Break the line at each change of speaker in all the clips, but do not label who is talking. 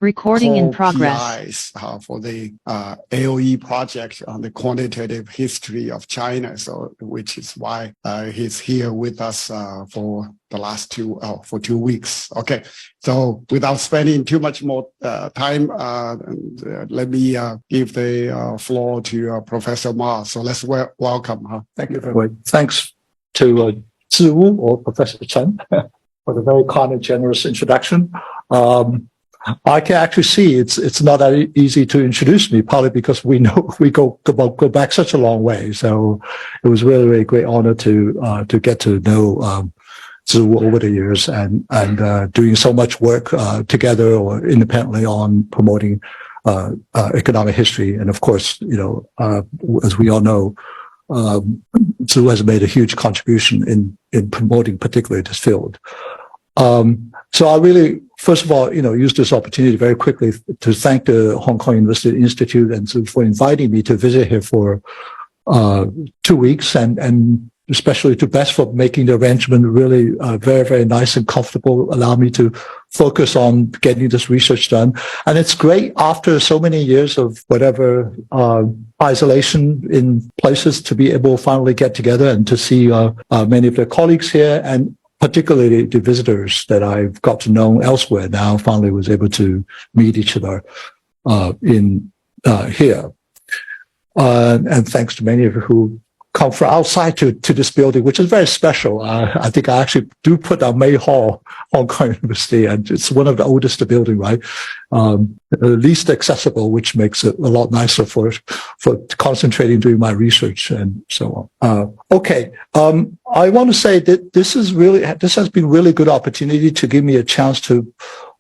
Recording in
core
progress.
PIs for the AOE project on the quantitative history of China. So, which is why he's here with us for the last 2 weeks. Okay, so without spending too much more time, let me give the floor to Professor Ma. So let's welcome.
Thank you very much. Thanks to Ziwu or Professor Chen for the very kind and generous introduction. I can actually see it's not that easy to introduce me, partly because we know we go back such a long way. So it was really a great honor to get to know Ziwu over the years and doing so much work together or independently on promoting economic history. And of course, as we all know, Ziwu has made a huge contribution in promoting particularly this field. So I really, first of all, use this opportunity very quickly to thank the Hong Kong University Institute and Ziwu for inviting me to visit here for 2 weeks, and especially to Bess for making the arrangement really very, very nice and comfortable, allow me to focus on getting this research done. And it's great after so many years of whatever isolation in places to be able to finally get together and to see many of their colleagues here, and particularly the visitors that I've got to know elsewhere now finally was able to meet each other in here. And thanks to many of you who come from outside to this building, which is very special. I think I actually do put down May Hall, Hong Kong University, and it's one of the oldest building, right? Least accessible, which makes it a lot nicer for concentrating doing my research and so on. Okay. I want to say that this has been really good opportunity to give me a chance to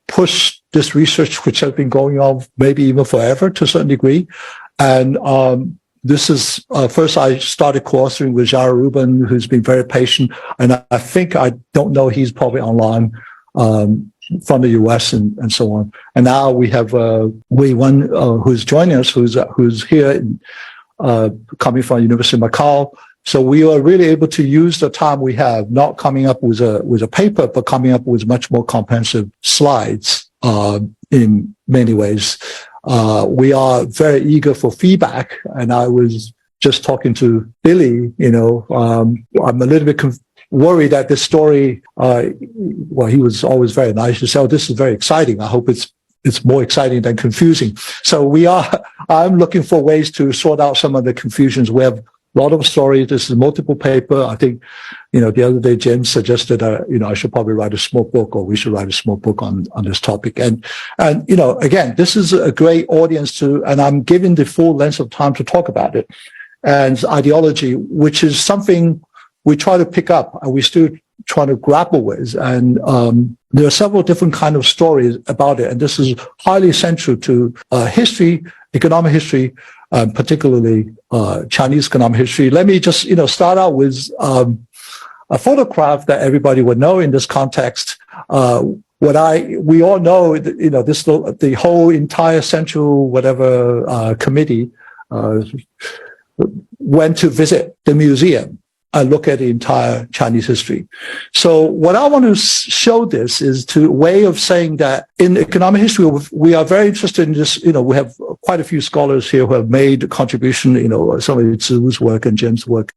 push this research, which has been going on maybe even forever to a certain degree. And, this is, first I started co-authoring with Zhao Ruben, who's been very patient. And I don't know, he's probably online, from the US and so on. And now we have, Wei Wen, who's joining us, who's here, coming from University of Macau. So we are really able to use the time we have, not coming up with a paper, but coming up with much more comprehensive slides, in many ways. We are very eager for feedback, and I was just talking to Billy, I'm a little bit worried that this story, he was always very nice to say, this is very exciting. I hope it's more exciting than confusing. So I'm looking for ways to sort out some of the confusions. We have a lot of stories. This is multiple paper. I think, the other day, James suggested, I should probably write a small book, or we should write a small book on this topic. And, again, this is a great audience and I'm given the full length of time to talk about it. And ideology, which is something we try to pick up and we still try to grapple with. And, there are several different kind of stories about it. And this is highly central to, history, economic history, particularly, Chinese economic history. Let me just, start out with, a photograph that everybody would know in this context. We all know, the whole entire central committee went to visit the museum and look at the entire Chinese history. So what I want to show this is a way of saying that in economic history, we are very interested in this. We have quite a few scholars here who have made a contribution, some of Ziwu's work and Jim's work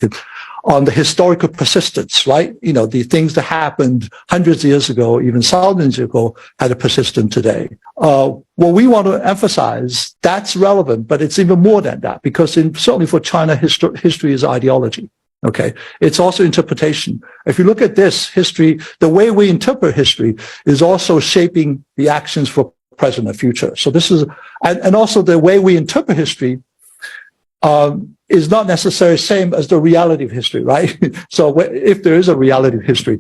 on the historical persistence, right? The things that happened hundreds of years ago, even thousands of years ago, had a persistent today. What we want to emphasize, that's relevant, but it's even more than that, because certainly for China, history is ideology. Okay. It's also interpretation. If you look at this history, the way we interpret history is also shaping the actions for present and future. So this is, and also the way we interpret history, is not necessarily the same as the reality of history, right? So if there is a reality of history.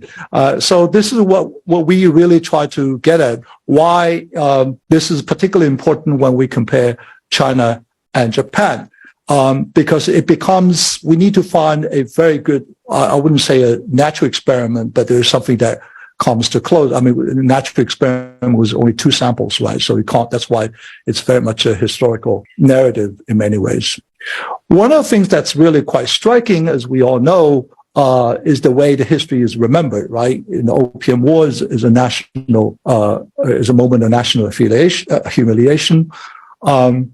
So this is what we really try to get at, why, this is particularly important when we compare China and Japan. Because we need to find a very good, I wouldn't say a natural experiment, but there's something that comes to close. I mean, the natural experiment was only 2 samples, right? So that's why it's very much a historical narrative in many ways. One of the things that's really quite striking, as we all know, is the way the history is remembered, right? In the Opium Wars is a national, is a moment of national humiliation,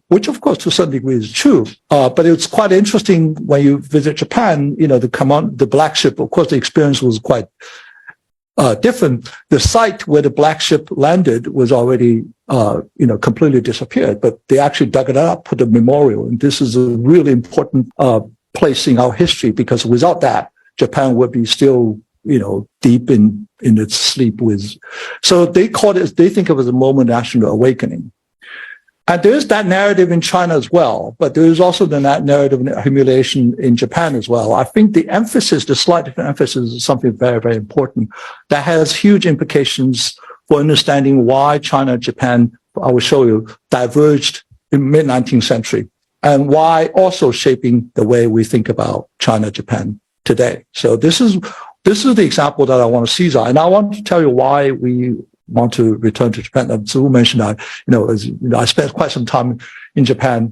which of course to some degree is true. But it's quite interesting when you visit Japan, the black ship, of course the experience was quite different. The site where the black ship landed was already, completely disappeared, but they actually dug it up, put a memorial. And this is a really important, place in our history, because without that, Japan would be still, deep in its sleep so they think of it as a moment of national awakening. And there's that narrative in China as well, but there is also the narrative of humiliation in Japan as well. I think the slight different emphasis is something very, very important that has huge implications for understanding why China and Japan, I will show you, diverged in mid-19th century, and why also shaping the way we think about China, Japan today. So this is the example that I want to seize on. And I want to tell you why we want to return to Japan. And Zhu mentioned I spent quite some time in Japan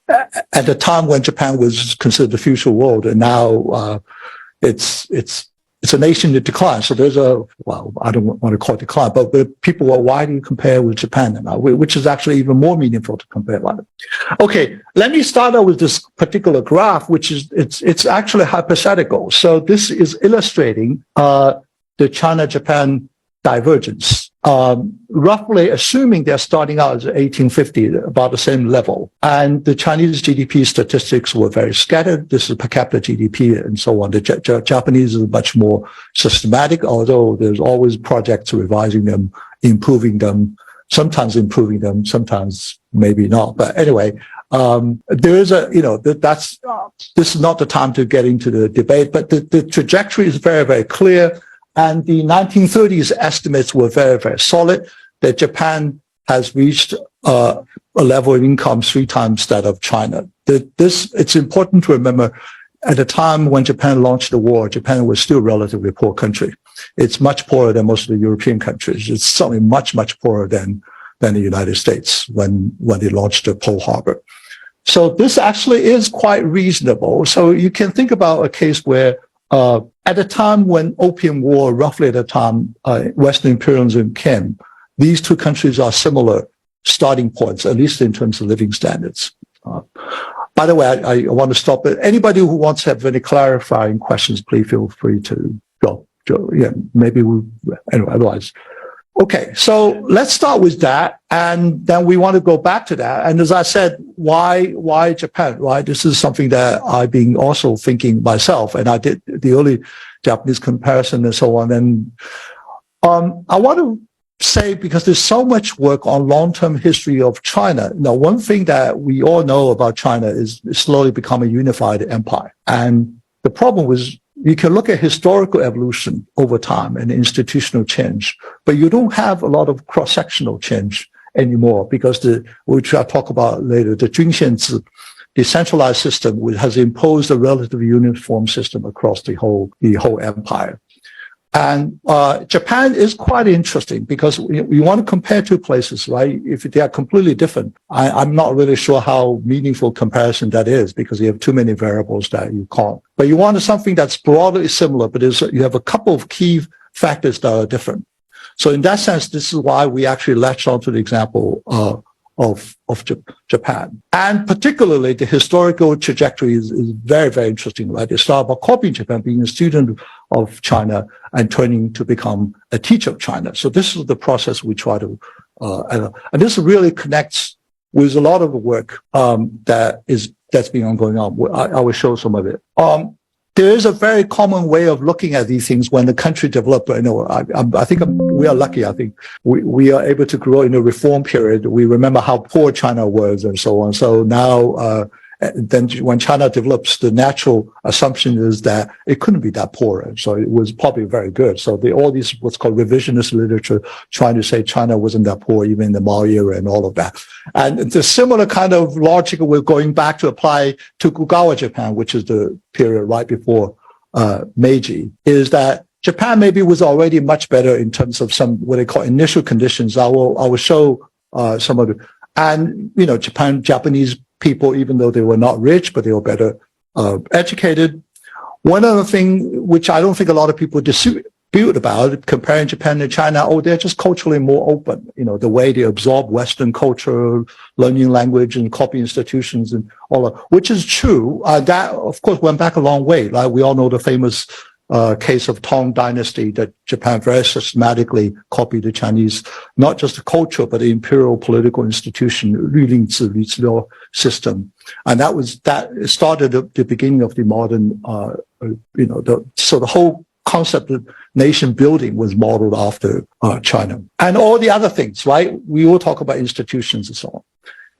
at the time when Japan was considered the future world, and now it's a nation in decline. So there's I don't want to call it decline, but people are, why do you compare with Japan now? Which is actually even more meaningful to compare with. Okay, let me start out with this particular graph, which is, it's actually hypothetical. So this is illustrating the China-Japan divergence, roughly assuming they're starting out as 1850, about the same level. And the Chinese GDP statistics were very scattered. This is per capita GDP and so on. The Japanese is much more systematic, although there's always projects revising them, improving them, sometimes maybe not. But anyway, there is this is not the time to get into the debate, but the trajectory is very, very clear. And the 1930s estimates were very, very solid, that Japan has reached a level of income 3 times that of China. It's important to remember, at the time when Japan launched the war, Japan was still a relatively poor country. It's much poorer than most of the European countries. It's certainly much, much poorer than the United States when they launched the Pearl Harbor. So this actually is quite reasonable. So you can think about a case where at the time when Opium War, roughly at the time Western imperialism came, these two countries are similar starting points, at least in terms of living standards. By the way, I want to stop it. Anybody who wants to have any clarifying questions, please feel free to go. Yeah, maybe anyway, otherwise. Okay, so let's start with that, and then we want to go back to that. And as I said, why Japan, right? This is something that I've been also thinking myself, and I did the early Japanese comparison and so on. And I want to say, because there's so much work on long-term history of China. Now, one thing that we all know about China is it's slowly become a unified empire. And the problem was, you can look at historical evolution over time and institutional change, but you don't have a lot of cross-sectional change anymore, because which I'll talk about later, the Junxianzi decentralized system has imposed a relatively uniform system across the whole empire. And Japan is quite interesting, because we want to compare two places, right? If they are completely different, I'm not really sure how meaningful comparison that is, because you have too many variables that you can't. But you want something that's broadly similar, but you have a couple of key factors that are different. So in that sense, this is why we actually latched onto the example of Japan. And particularly the historical trajectory is very, very interesting, right? They start by copying Japan, being a student of China and turning to become a teacher of China. So this is the process we try to, and this really connects with a lot of the work that's been ongoing on. I will show some of it. There is a very common way of looking at these things when the country developed. I think we are lucky. I think we are able to grow in a reform period. We remember how poor China was and so on. So now, then when China develops, the natural assumption is that it couldn't be that poor. So it was probably very good. So all these what's called revisionist literature trying to say China wasn't that poor, even in the Mao era and all of that. And the similar kind of logic we're going back to apply to Tokugawa Japan, which is the period right before Meiji, is that Japan maybe was already much better in terms of some what they call initial conditions. I will show some of it. And Japanese people, even though they were not rich, but they were better educated. one other thing which I don't think a lot of people dispute about, comparing Japan and China, they're just culturally more open. The way they absorb Western culture, learning language and copy institutions and all that, which is true. That, of course, went back a long way. Like we all know the famous case of Tang Dynasty, that Japan very systematically copied the Chinese, not just the culture, but the imperial political institution, 律令制, 律治疗 system. And that started at the beginning of the modern, so the whole concept of nation building was modeled after China. And all the other things, right? We all talk about institutions and so on.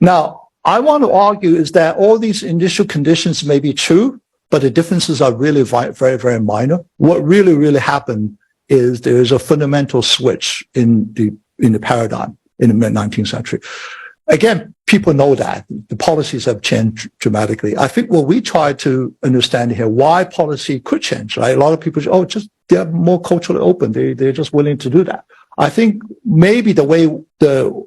Now, I want to argue is that all these initial conditions may be true, but the differences are really very, very minor. What really happened is there is a fundamental switch in the paradigm in the mid-19th century. Again, people know that the policies have changed dramatically. I think what we try to understand here, why policy could change, right? A lot of people say, they're more culturally open. They're just willing to do that. I think maybe the way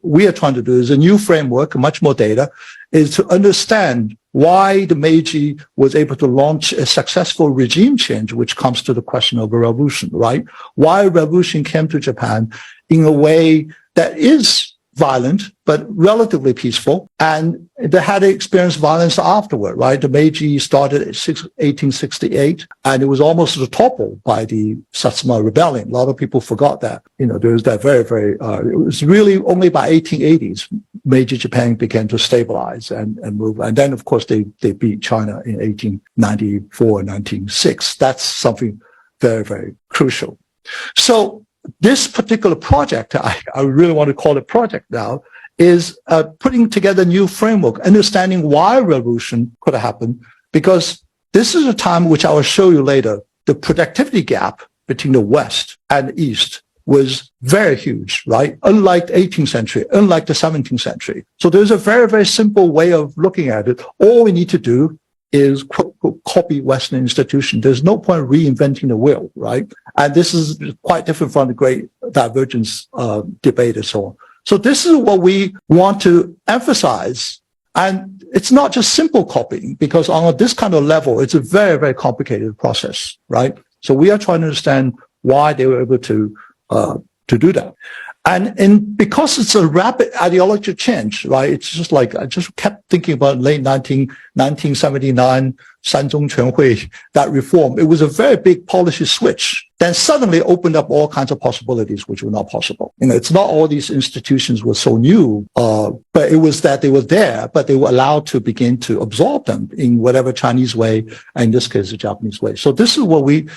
we are trying to do is a new framework, much more data, is to understand why the Meiji was able to launch a successful regime change, which comes to the question of a revolution, right? Why a revolution came to Japan in a way that is violent, but relatively peaceful, and they had experienced violence afterward, right? The Meiji started in 1868, and it was almost toppled by the Satsuma Rebellion. A lot of people forgot that. There was that it was really only by 1880s, Meiji Japan began to stabilize and move. And then, of course, they beat China in 1894 and 1906. That's something very, very crucial. So, this particular project, I really want to call it project now, is putting together a new framework, understanding why revolution could happen, because this is a time which I will show you later. The productivity gap between the West and the East was very huge, right? Unlike the 18th century, unlike the 17th century. So there's a very, very simple way of looking at it. All we need to do is copy Western institutions. There's no point reinventing the wheel, right? And this is quite different from the great divergence debate and so on. So this is what we want to emphasize. And it's not just simple copying, because on this kind of level, it's a very, very complicated process, right? So we are trying to understand why they were able to do that. And because it's a rapid ideological change, right? It's just like, I just kept thinking about late 1979, Sanzong Quanhui, that reform. It was a very big policy switch. Then suddenly opened up all kinds of possibilities which were not possible. It's not all these institutions were so new, but it was that they were there, but they were allowed to begin to absorb them in whatever Chinese way, and in this case, the Japanese way. So this is what we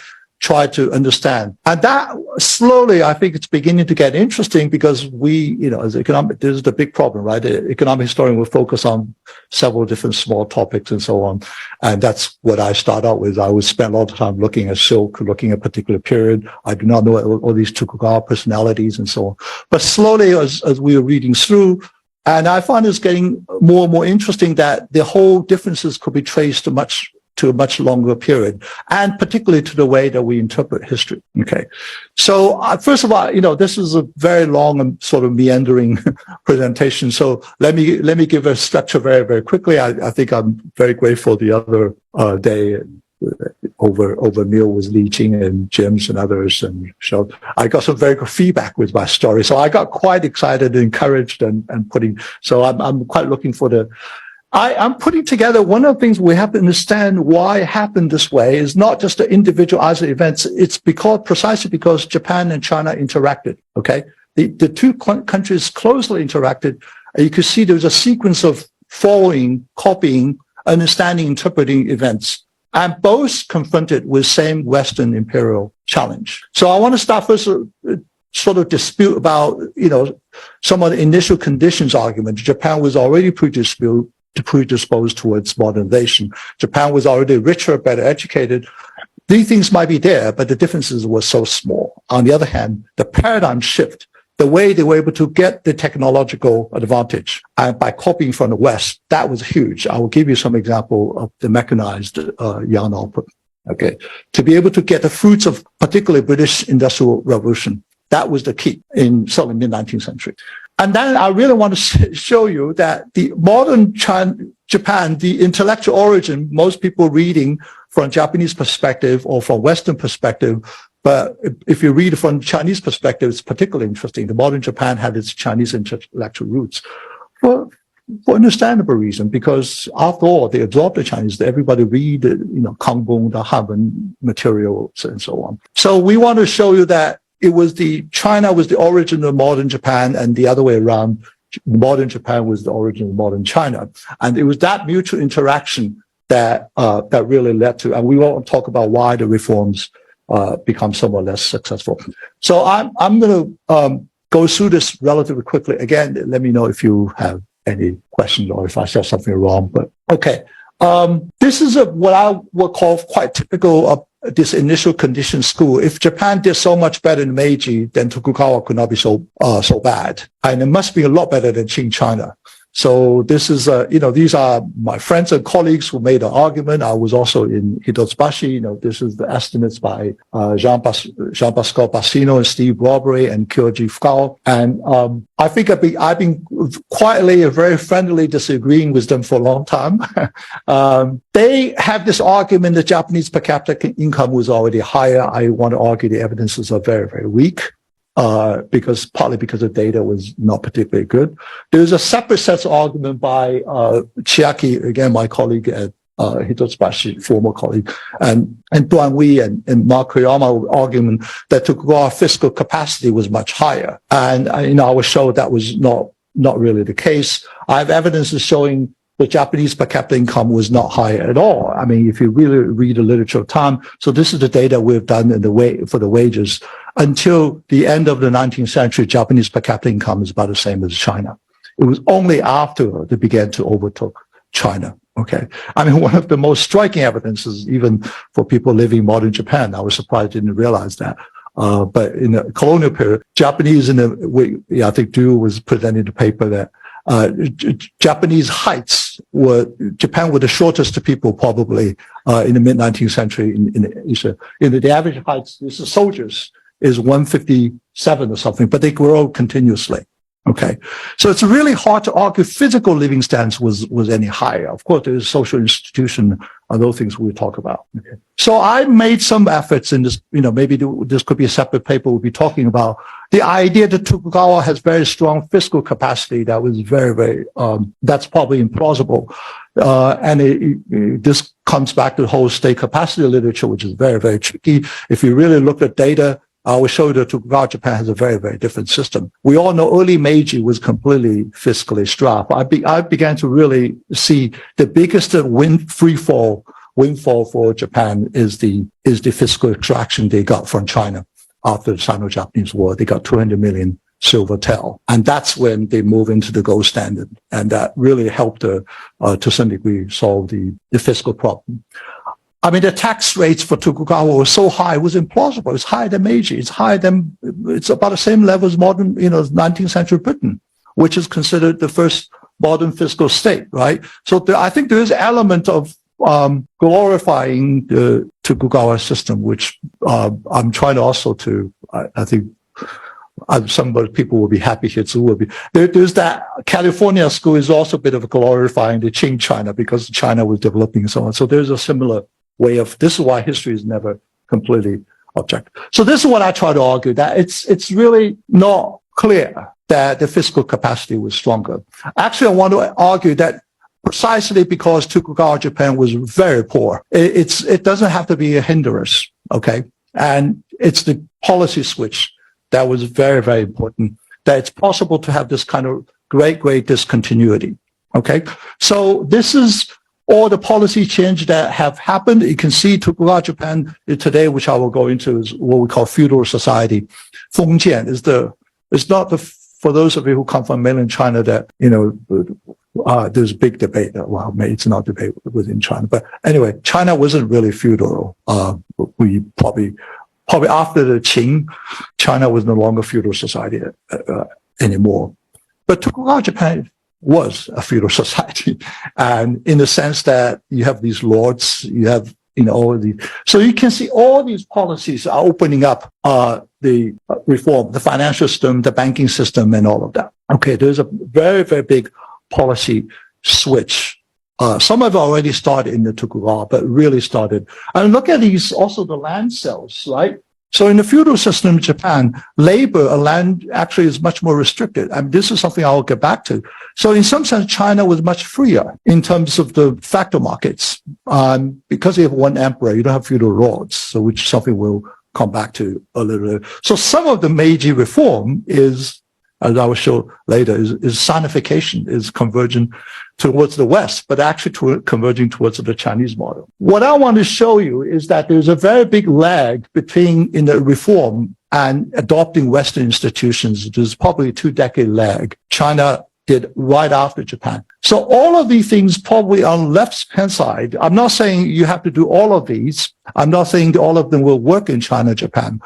try to understand. And that slowly, I think it's beginning to get interesting, because we, as this is the big problem, right? The economic historian will focus on several different small topics and so on. And that's what I start out with. I would spend a lot of time looking at Silk, looking at a particular period. I do not know all these Tokugawa personalities and so on. But slowly, as we are reading through, and I find it's getting more and more interesting that the whole differences could be traced to a much longer period, and particularly to the way that we interpret history. Okay. So first of all, this is a very long and sort of meandering presentation. So let me give a structure very, very quickly. I think I'm very grateful the other day over meal with Li Jing and James and others. And so I got some very good feedback with my story. So I got quite excited and encouraged and so I'm quite looking for I'm putting together one of the things we have to understand why it happened this way is not just the individual isolated events. It's precisely because Japan and China interacted. Okay. The two countries closely interacted. You can see there's a sequence of following, copying, understanding, interpreting events, and both confronted with same Western imperial challenge. So I want to start first sort of dispute about, some of the initial conditions argument. Japan was already predisposed towards modernization. Japan was already richer, better educated. These things might be there, but the differences were so small. On the other hand, the paradigm shift, the way they were able to get the technological advantage and by copying from the West, that was huge. I will give you some example of the mechanized yarn output. Okay. To be able to get the fruits of particularly British Industrial Revolution, that was the key in certainly mid-19th century. And then I really want to show you that the modern Japan, the intellectual origin, most people reading from Japanese perspective or from Western perspective. But if you read from Chinese perspective, it's particularly interesting. The modern Japan had its Chinese intellectual roots for understandable reason, because after all, they absorbed the Chinese. Everybody read, Kangbong, the Hanwen materials and so on. So we want to show you that China was the origin of modern Japan, and the other way around, modern Japan was the origin of modern China. And it was that mutual interaction that really led to, and we won't talk about why the reforms become somewhat less successful. So I'm going to go through this relatively quickly. Again, let me know if you have any questions or if I said something wrong, but okay. This is what I would call quite typical of this initial condition school. If Japan did so much better in Meiji, then Tokugawa could not be so bad. And it must be a lot better than Qing China. So this is, these are my friends and colleagues who made an argument. I was also in Hitotsubashi. This is the estimates by Jean-Pascal Bassino and Steve Robbery and Kyoji Fukao. And I think I've been quietly and very friendly disagreeing with them for a long time. They have this argument that Japanese per capita income was already higher. I want to argue the evidences are very, very weak. Partly because the data was not particularly good. There's a separate set of argument by Chiaki, again, my colleague at Hitotsubashi, former colleague, and Duan Wei and Mark Koyama argument that Tokugawa fiscal capacity was much higher. And I will show that was not really the case. I have evidences showing the Japanese per capita income was not higher at all. I mean, if you really read the literature of time, so this is the data we've done for the wages. Until the end of the 19th century, Japanese per capita income is about the same as China. It was only after they began to overtake China. Okay. I mean, one of the most striking evidences, even for people living in modern Japan, I was surprised I didn't realize that. But in the colonial period, Japanese I think Du was presenting the paper that Japanese heights Japan were the shortest of people probably in the mid-19th century in Asia. The average heights, this is soldiers, is 157 or something, but they grow continuously. Okay. So it's really hard to argue physical living standards was any higher. Of course, there is social institution and those things we'll talk about. Okay. So I made some efforts in this, maybe this could be a separate paper we'll be talking about. The idea that Tokugawa has very strong fiscal capacity, that was very, very, that's probably implausible. And this comes back to the whole state capacity literature, which is very, very tricky. If you really look at data, I will show you that Tokugawa Japan has a very, very different system. We all know early Meiji was completely fiscally strapped. I began to really see the biggest windfall for Japan is the fiscal extraction they got from China after the Sino-Japanese War. They got 200 million silver tael. And that's when they move into the gold standard. And that really helped to some degree solve the fiscal problem. I mean, the tax rates for Tokugawa were so high, it was implausible. It's higher than Meiji. It's about the same level as modern, 19th century Britain, which is considered the first modern fiscal state, right? So I think there is an element of glorifying the Tokugawa system, which I'm trying to also I think some people will be happy here too. Will be there's that California school is also a bit of glorifying the Qing China because China was developing and so on. So there's a similar way of, this is why history is never completely objective. So this is what I try to argue, that it's really not clear that the fiscal capacity was stronger. Actually, I want to argue that precisely because Tokugawa Japan was very poor, it doesn't have to be a hindrance, okay? And it's the policy switch that was very, very important, that it's possible to have this kind of great discontinuity, okay? So this is all the policy change that have happened. You can see Tokugawa Japan today, which I will go into, is what we call feudal society. Fengjian is not for those of you who come from mainland China that, there's a big debate. Well, maybe it's not debate within China, but anyway, China wasn't really feudal. We probably after the Qing, China was no longer feudal society anymore. But Tokugawa Japan was a feudal society, and in the sense that you have these lords, you have all of these. So you can see all these policies are opening up the reform, the financial system, the banking system, and all of that. Okay, there's a very, very big policy switch Some have already started in the Tokugawa, but really started. And look at these, also the land sales, right? So in the feudal system in Japan, labor and land actually is much more restricted. I mean, this is something I'll get back to. So in some sense, China was much freer in terms of the factor markets. Because you have one emperor, you don't have feudal lords, so which is something we'll come back to a little later. So some of the Meiji reform is, as I will show later, is sinification, is converging towards the West, but actually converging towards the Chinese model. What I want to show you is that there's a very big lag between in the reform and adopting Western institutions. There's probably a 2-decade lag. China did right after Japan. So all of these things probably on the left-hand side, I'm not saying you have to do all of these. I'm not saying all of them will work in China, Japan.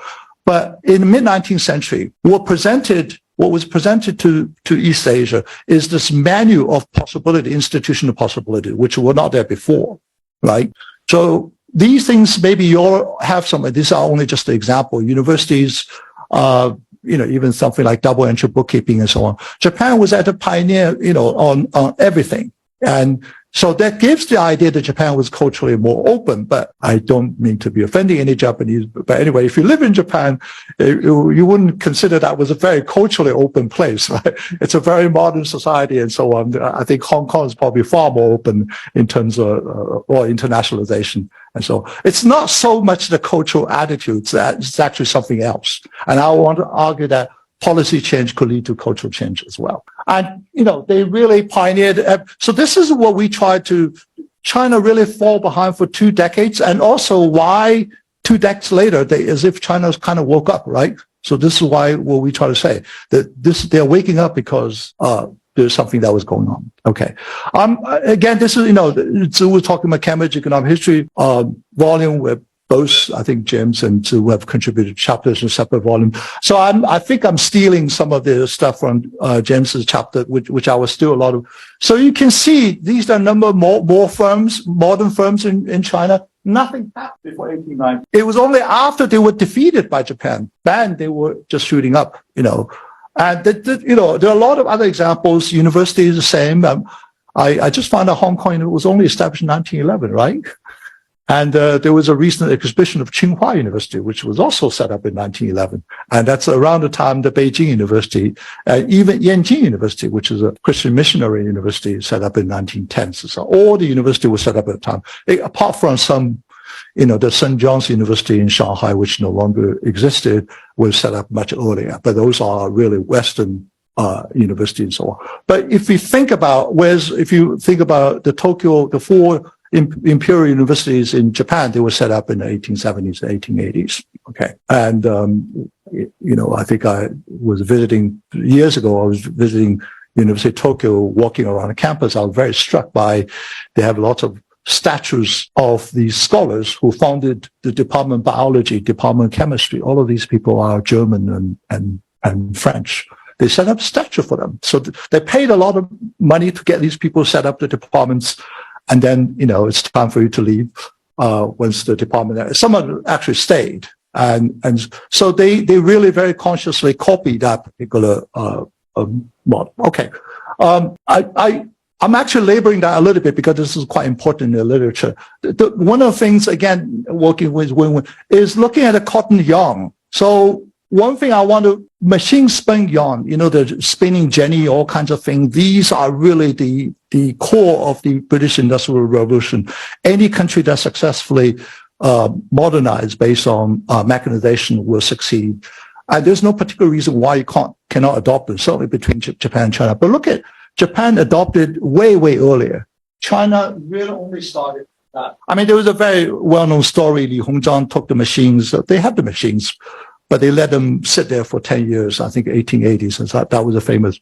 But in the mid-19th century, what was presented to East Asia is this menu of possibility, institutional possibility, which were not there before, right? So these things, maybe you all have some, these are only just an example. Universities, even something like double entry bookkeeping and so on. Japan was at a pioneer, on everything. And so that gives the idea that Japan was culturally more open, but I don't mean to be offending any Japanese. But anyway, if you live in Japan, you wouldn't consider that was a very culturally open place, right? It's a very modern society and so on. I think Hong Kong is probably far more open in terms of or internationalization. And so it's not so much the cultural attitudes, that it's actually something else. And I want to argue that policy change could lead to cultural change as well. And, they really pioneered. So this is what we tried to, China really fall behind for 2 decades. And also why 2 decades later, as if China's kind of woke up, right? So this is why what we try to say, that they're waking up because, there's something that was going on. Okay. Again, this is, Zhu was talking about Cambridge Economic History, volume where both, I think, James and Zhu have contributed chapters in separate volume. So I think I'm stealing some of the stuff from James's chapter, which I will steal a lot of. So you can see these are a number of more firms, modern firms in China. Nothing happened before 1890. It was only after they were defeated by Japan, then they were just shooting up, And, there are a lot of other examples. University is the same. I just found out Hong Kong was only established in 1911, right? And there was a recent exhibition of Tsinghua University, which was also set up in 1911. And that's around the time the Beijing University, even Yanjing University, which is a Christian missionary university, set up in 1910. So all the university was set up at the time, apart from some, the St. John's University in Shanghai, which no longer existed, was set up much earlier. But those are really Western universities and so on. But if you think about the Tokyo, the 4 imperial universities in Japan, they were set up in the 1870s and 1880s. Okay. And, I think I was visiting years ago, I was visiting University of Tokyo, walking around the campus. I was very struck by, they have lots of statues of these scholars who founded the Department of Biology, Department of Chemistry. All of these people are German and French. They set up a statue for them. So they paid a lot of money to get these people set up the departments. And then, it's time for you to leave, once the department, someone actually stayed. And so they really very consciously copied that particular, model. Okay. I'm actually laboring that a little bit because this is quite important in the literature. One of the things, again, working with women is looking at a cotton yarn. So one thing I want to, machine spun yarn, the spinning jenny, all kinds of things. These are really the core of the British Industrial Revolution. Any country that successfully modernized based on mechanization will succeed. And there's no particular reason why you cannot adopt them, certainly between Japan and China. But look at Japan adopted way, way earlier. China really only started that. I mean, there was a very well-known story. Li Hongzhang took the machines. They had the machines, but they let them sit there for 10 years, I think 1880s. And so that was a famous,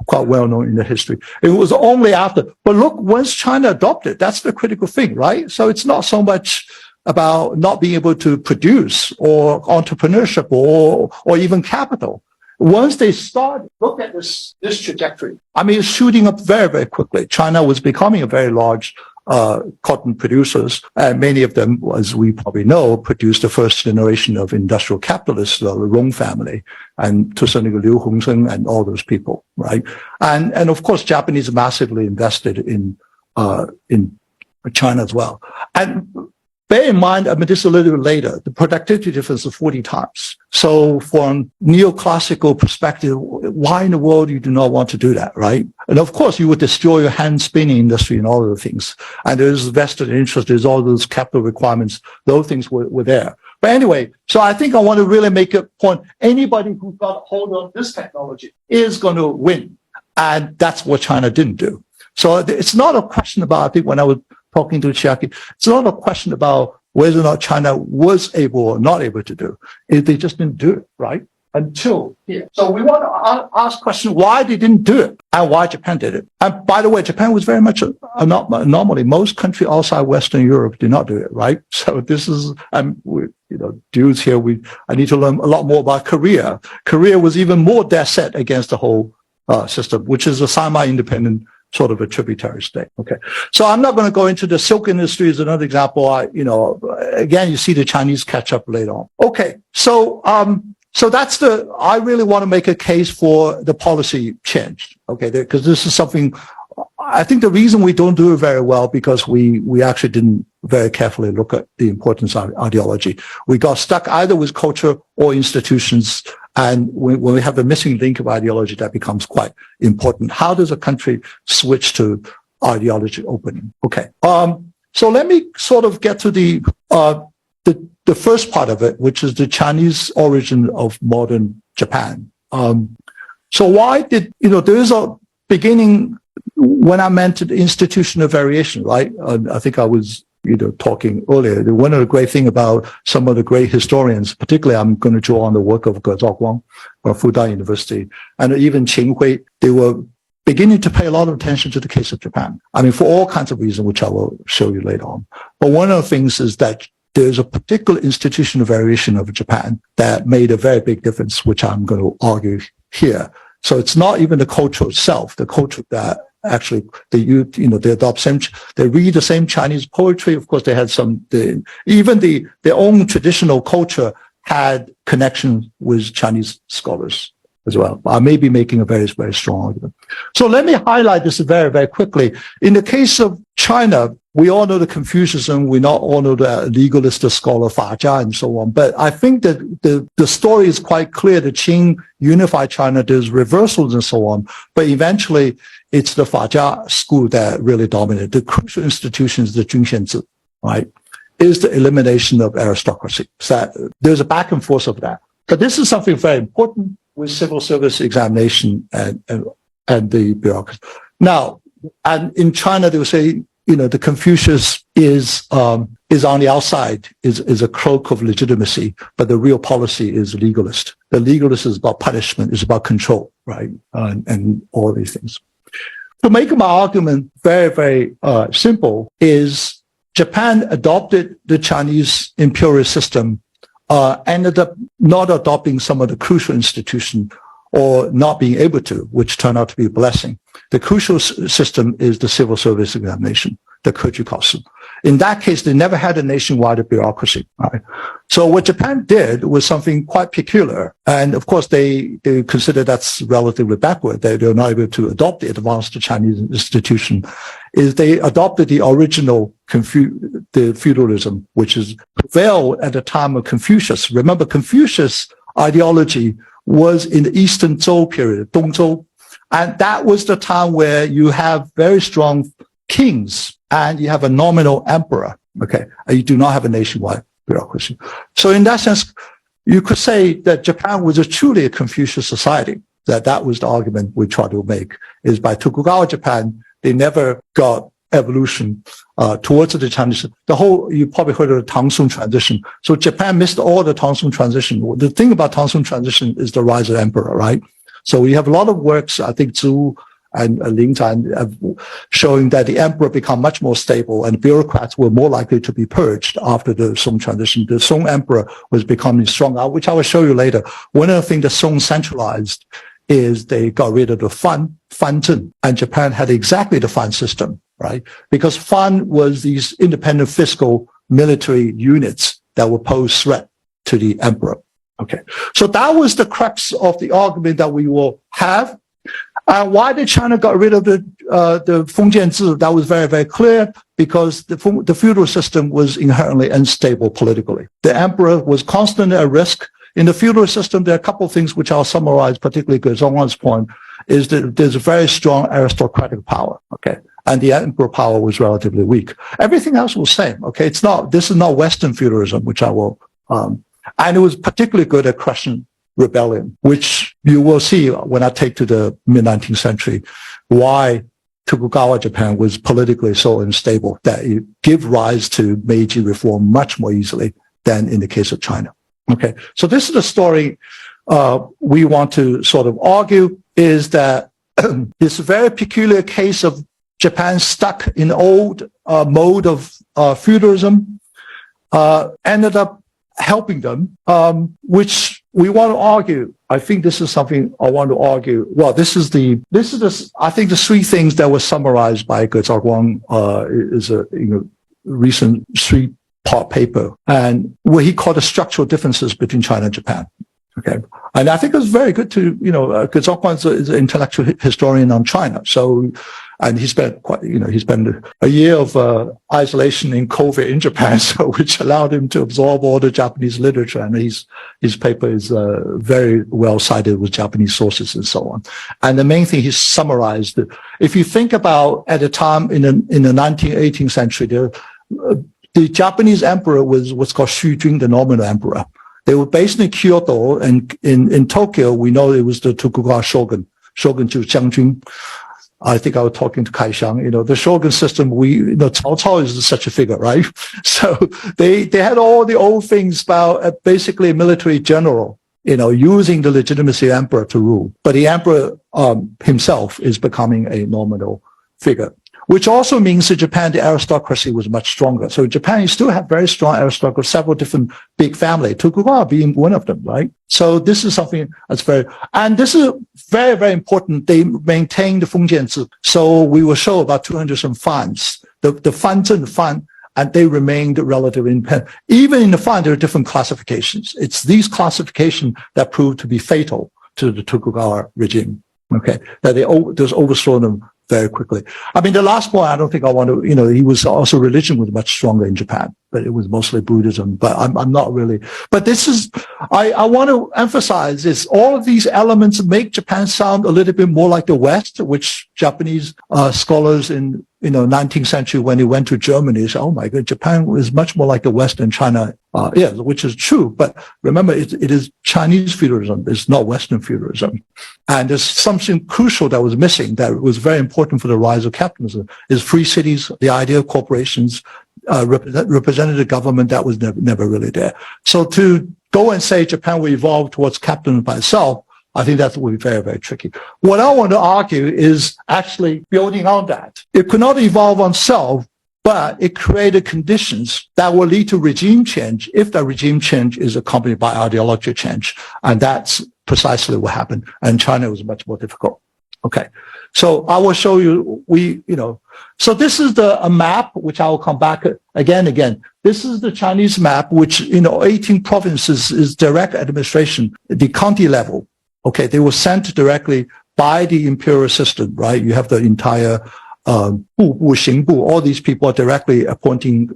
quite well-known in the history. It was only after. But look, once China adopted, that's the critical thing, right? So it's not so much about not being able to produce or entrepreneurship or even capital. Once they start, look at this trajectory. I mean, it's shooting up very, very quickly. China was becoming a very large cotton producers, and many of them, as we probably know, produced the first generation of industrial capitalists, the Rong family, and to some degree Liu Hongzheng and all those people, right? And of course, Japanese massively invested in in China as well. And bear in mind, I mean, this is a little bit later, the productivity difference is 40 times. So from neoclassical perspective, why in the world you do not want to do that, right? And of course, you would destroy your hand spinning industry and all of the things. And there's vested interest, there's all those capital requirements. Those things were there. But anyway, so I think I want to really make a point. Anybody who got a hold of this technology is going to win. And that's what China didn't do. So it's not a question about, I think when I was talking to Chiaki, it's not a question about whether or not China was able or not able to do. They just didn't do it, right? Until here. So we want to ask the question why they didn't do it and why Japan did it. And by the way, Japan was very much an anomaly. Most countries outside Western Europe did not do it, right? So this is, dudes here, I need to learn a lot more about Korea. Korea was even more dead set against the whole system, which is a semi-independent sort of a tributary state. Okay. So I'm not going to go into the silk industry as another example. Again, you see the Chinese catch up later on. Okay. So that's I really want to make a case for the policy change. Okay. Because this is something, I think the reason we don't do it very well because we actually didn't very carefully look at the importance of ideology. We got stuck either with culture or institutions. And when we have a missing link of ideology, that becomes quite important. How does a country switch to ideology opening? Okay. So let me sort of get to the first part of it, which is the Chinese origin of modern Japan. So why did, there is a beginning when I mentioned the institution of variation, right? I think I was talking earlier. One of the great things about some of the great historians, particularly I'm going to draw on the work of Ge Zhaoguang from Fudan University, and even Qin Hui, they were beginning to pay a lot of attention to the case of Japan. I mean, for all kinds of reasons, which I will show you later on. But one of the things is that there's a particular institutional variation of Japan that made a very big difference, which I'm going to argue here. So it's not even the culture itself, the culture that actually they read the same Chinese poetry. Of course, they had their own traditional culture had connections with Chinese scholars as well. I may be making a very, very strong argument. So let me highlight this very, very quickly. In the case of China, we all know the Confucianism. We not all know the legalist scholar Fa Jia and so on. But I think that the story is quite clear. The Qing unified China. There's reversals and so on. But eventually, it's the Fa Jia school that really dominated. The crucial institutions, the Junxianzi, right, is the elimination of aristocracy. So there's a back and forth of that. But this is something very important with civil service examination and the bureaucracy. Now, and in China, they will say, the Confucius is on the outside, is a cloak of legitimacy, but the real policy is legalist. The legalist is about punishment, is about control, right? And all these things. To make my argument very, very simple is Japan adopted the Chinese imperial system, ended up not adopting some of the crucial institutions or not being able to, which turned out to be a blessing. The crucial system is the civil service examination, the Kojikasu. In that case, they never had a nationwide bureaucracy. Right? So what Japan did was something quite peculiar. And of course, they consider that's relatively backward. They're not able to adopt the advanced Chinese institution. Is they adopted the original the feudalism, which is prevailed at the time of Confucius. Remember, Confucius' ideology was in the Eastern Zhou period, Dongzhou. And that was the time where you have very strong kings and you have a nominal emperor, okay? And you do not have a nationwide bureaucracy. So in that sense, you could say that Japan was truly a Confucius society. That was the argument we try to make, is by Tokugawa Japan, they never got evolution towards the Chinese. You probably heard of the Tang-Song transition. So Japan missed all the Tang-Song transition. The thing about Tang-Song transition is the rise of emperor, right? So we have a lot of works, I think Zhu and Ling Zhan showing that the emperor become much more stable and bureaucrats were more likely to be purged after the Song transition. The Song emperor was becoming stronger, which I will show you later. One of the things the Song centralized is they got rid of the fan zhen, and Japan had exactly the fan system, right? Because fan was these independent fiscal military units that would pose threat to the emperor. Okay. So that was the crux of the argument that we will have Why did China got rid of the Fengjianzi? That was very, very clear, because the feudal system was inherently unstable politically. The emperor was constantly at risk. In the feudal system, there are a couple of things which I'll summarize, particularly Zhongwan's point, is that there's a very strong aristocratic power, okay? And the emperor power was relatively weak. Everything else was same, okay? This is not Western feudalism, which I will, and it was particularly good at crushing rebellion, which you will see when I take to the mid-19th century, why Tokugawa Japan was politically so unstable that it gave rise to Meiji reform much more easily than in the case of China. Okay, so this is the story we want to sort of argue, is that this very peculiar case of Japan stuck in the old mode of feudalism ended up helping them, which we want to argue. I think this is something I want to argue. Well, I think the three things that were summarized by Zhongwan is a recent three-part paper, and what he called the structural differences between China and Japan. Okay. And I think it was very good to, Zhongwan is an intellectual historian on China. So, and he spent a year of isolation in COVID in Japan, so which allowed him to absorb all the Japanese literature. And his paper is very well cited with Japanese sources and so on. And the main thing he summarized, if you think about at the time in the 19th, 18th century, the Japanese emperor was what's called Shujun, the nominal emperor. They were based in Kyoto, and in Tokyo, we know it was the Tokugawa shogun, Shogun Jiangjun. I think I was talking to Kaishang, the shogun system, Cao Cao is such a figure, right? So they had all the old things about basically a military general, using the legitimacy of emperor to rule. But the emperor himself is becoming a nominal figure, which also means that Japan, the aristocracy was much stronger. So Japan, you still have very strong aristocracy, several different big families, Tokugawa being one of them, right? So this is something that's and this is very, very important. They maintain the Fengjianzi. So we will show about 200 some funds, the funds and the fund, and they remained relatively independent. Even in the fund, there are different classifications. It's these classifications that proved to be fatal to the Tokugawa regime. Okay, that they just overthrow them very quickly. I mean, the last point, I don't think I want to, he was also, religion was much stronger in Japan, but it was mostly Buddhism, but I'm not really, but this is, I want to emphasize is all of these elements make Japan sound a little bit more like the West, which Japanese scholars in 19th century, when they went to Germany, said, oh my God, Japan is much more like the West than China. Which is true. But remember, it is Chinese feudalism. It's not Western feudalism. And there's something crucial that was missing that was very important for the rise of capitalism is free cities, the idea of corporations, representative government that was never really there. So to go and say Japan will evolve towards capitalism by itself, I think that would be very, very tricky. What I want to argue is actually building on that. It could not evolve on itself, but it created conditions that will lead to regime change if that regime change is accompanied by ideological change. And that's precisely what happened. And China was much more difficult. Okay. So I will show you, so this is a map, which I will come back again. This is the Chinese map, which, 18 provinces is direct administration, the county level. Okay. They were sent directly by the imperial system, right? You have the entire all these people are directly appointing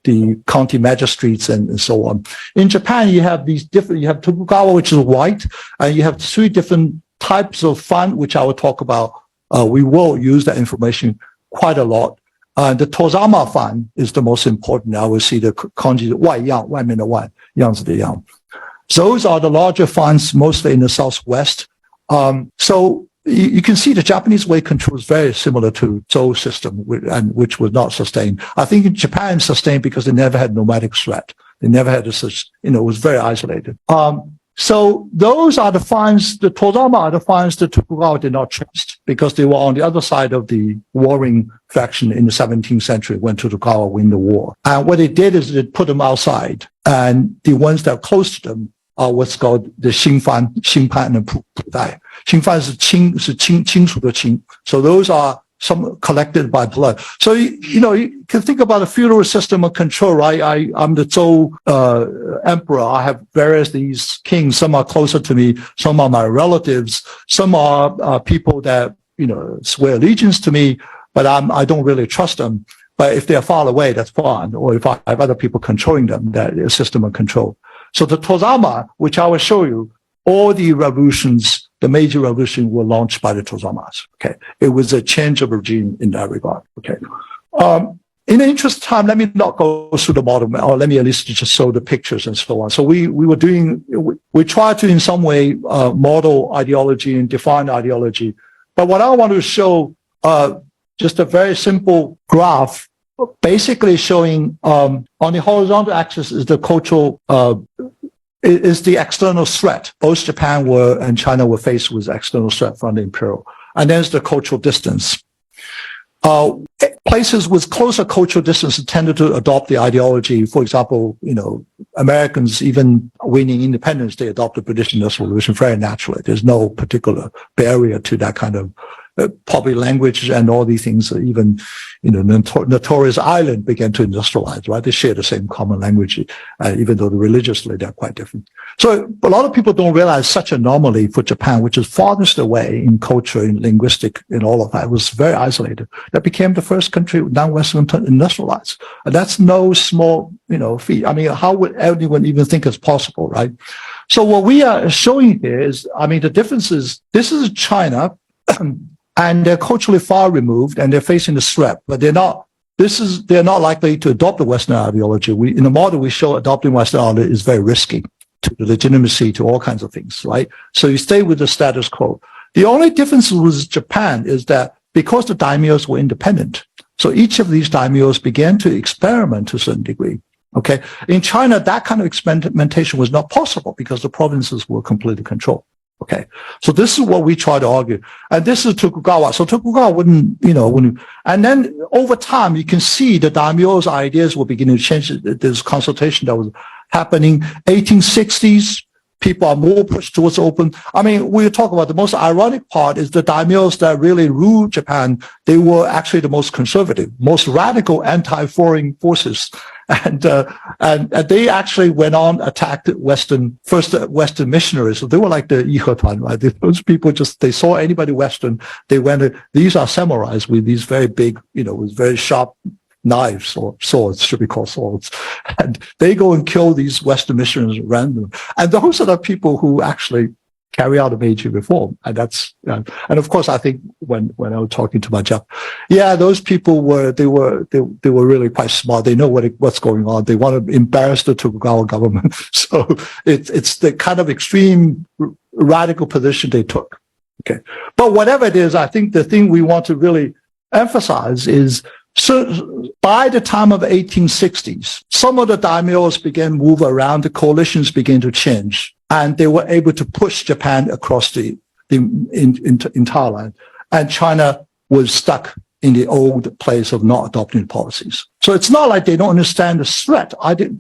the county magistrates and so on. In Japan, you have you have Tokugawa, which is white, and you have three different types of fund, which I will talk about. We will use that information quite a lot. The Tozama fund is the most important. I will see the kanji 外样, 外面的外, 样子的样. Those are the larger funds, mostly in the southwest. So you can see the Japanese way control is very similar to Zhou system, which was not sustained. I think in Japan sustained because they never had nomadic threat. They never had such, it was very isolated. So those are the funds, the Tozama are the funds that Tokugawa did not trust because they were on the other side of the warring faction in the 17th century when Tokugawa won the war. And what they did is they put them outside, and the ones that are close to them are what's called the Xingpan and Pudai. Xingpan is 清楚的清. So those are some collected by blood. So, you can think about a feudal system of control, right? I'm the Zhou emperor. I have various these kings. Some are closer to me. Some are my relatives. Some are people that, swear allegiance to me, but I don't really trust them. But if they're far away, that's fine. Or if I have other people controlling them, that is a system of control. So the Tozama, which I will show you, all the revolutions, the major revolutions were launched by the Tozamas. Okay. It was a change of regime in that regard. Okay. In the interest of time, let me not go through the model, or let me at least just show the pictures and so on. So we tried to in some way, model ideology and define ideology. But what I want to show, just a very simple graph, basically showing, on the horizontal axis is the cultural, is the external threat. Both Japan and China were faced with external threat from the imperial. And there's the cultural distance. Places with closer cultural distance tended to adopt the ideology. For example, Americans, even winning independence, they adopted British Industrial Revolution very naturally. There's no particular barrier to that kind of public language and all these things. Even, notorious Ireland began to industrialize, right? They share the same common language, even though religiously they're quite different. So a lot of people don't realize such anomaly for Japan, which is farthest away in culture, in linguistic, in all of that. It was very isolated. That became the first country non-Western to industrialize. And that's no small, feat. I mean, how would anyone even think it's possible, right? So what we are showing here is, the difference is, this is China, and they're culturally far removed and they're facing the threat, but they're not likely to adopt the Western ideology. In the model, we show adopting Western ideology is very risky to the legitimacy, to all kinds of things, right? So you stay with the status quo. The only difference with Japan is that because the daimyos were independent, so each of these daimyos began to experiment to a certain degree. Okay. In China, that kind of experimentation was not possible because the provinces were completely controlled. Okay. So this is what we try to argue. And this is Tokugawa. So Tokugawa wouldn't, and then over time, you can see the daimyo's ideas were beginning to change. There's consultation that was happening. 1860s, people are more pushed towards open. We talk about the most ironic part is the daimyos that really ruled Japan. They were actually the most conservative, most radical anti-foreign forces. And they actually went on, attacked Western missionaries. So they were like the Yihe-tuan, right? Those people they saw anybody Western, they went, these are samurais with these very big, with very sharp knives or swords, should be called swords. And they go and kill these Western missionaries at random. And those are the people who actually carry out a major reform. And that's, and of course, I think when I was talking to my job, those people were really quite smart. They know what's going on. They want to embarrass the Tokugawa government. So it's the kind of extreme radical position they took. Okay. But whatever it is, I think the thing we want to really emphasize is, so by the time of the 1860s, some of the daimyos began to move around, the coalitions began to change, and they were able to push Japan across the entire land. And China was stuck in the old place of not adopting policies. So it's not like they don't understand the threat.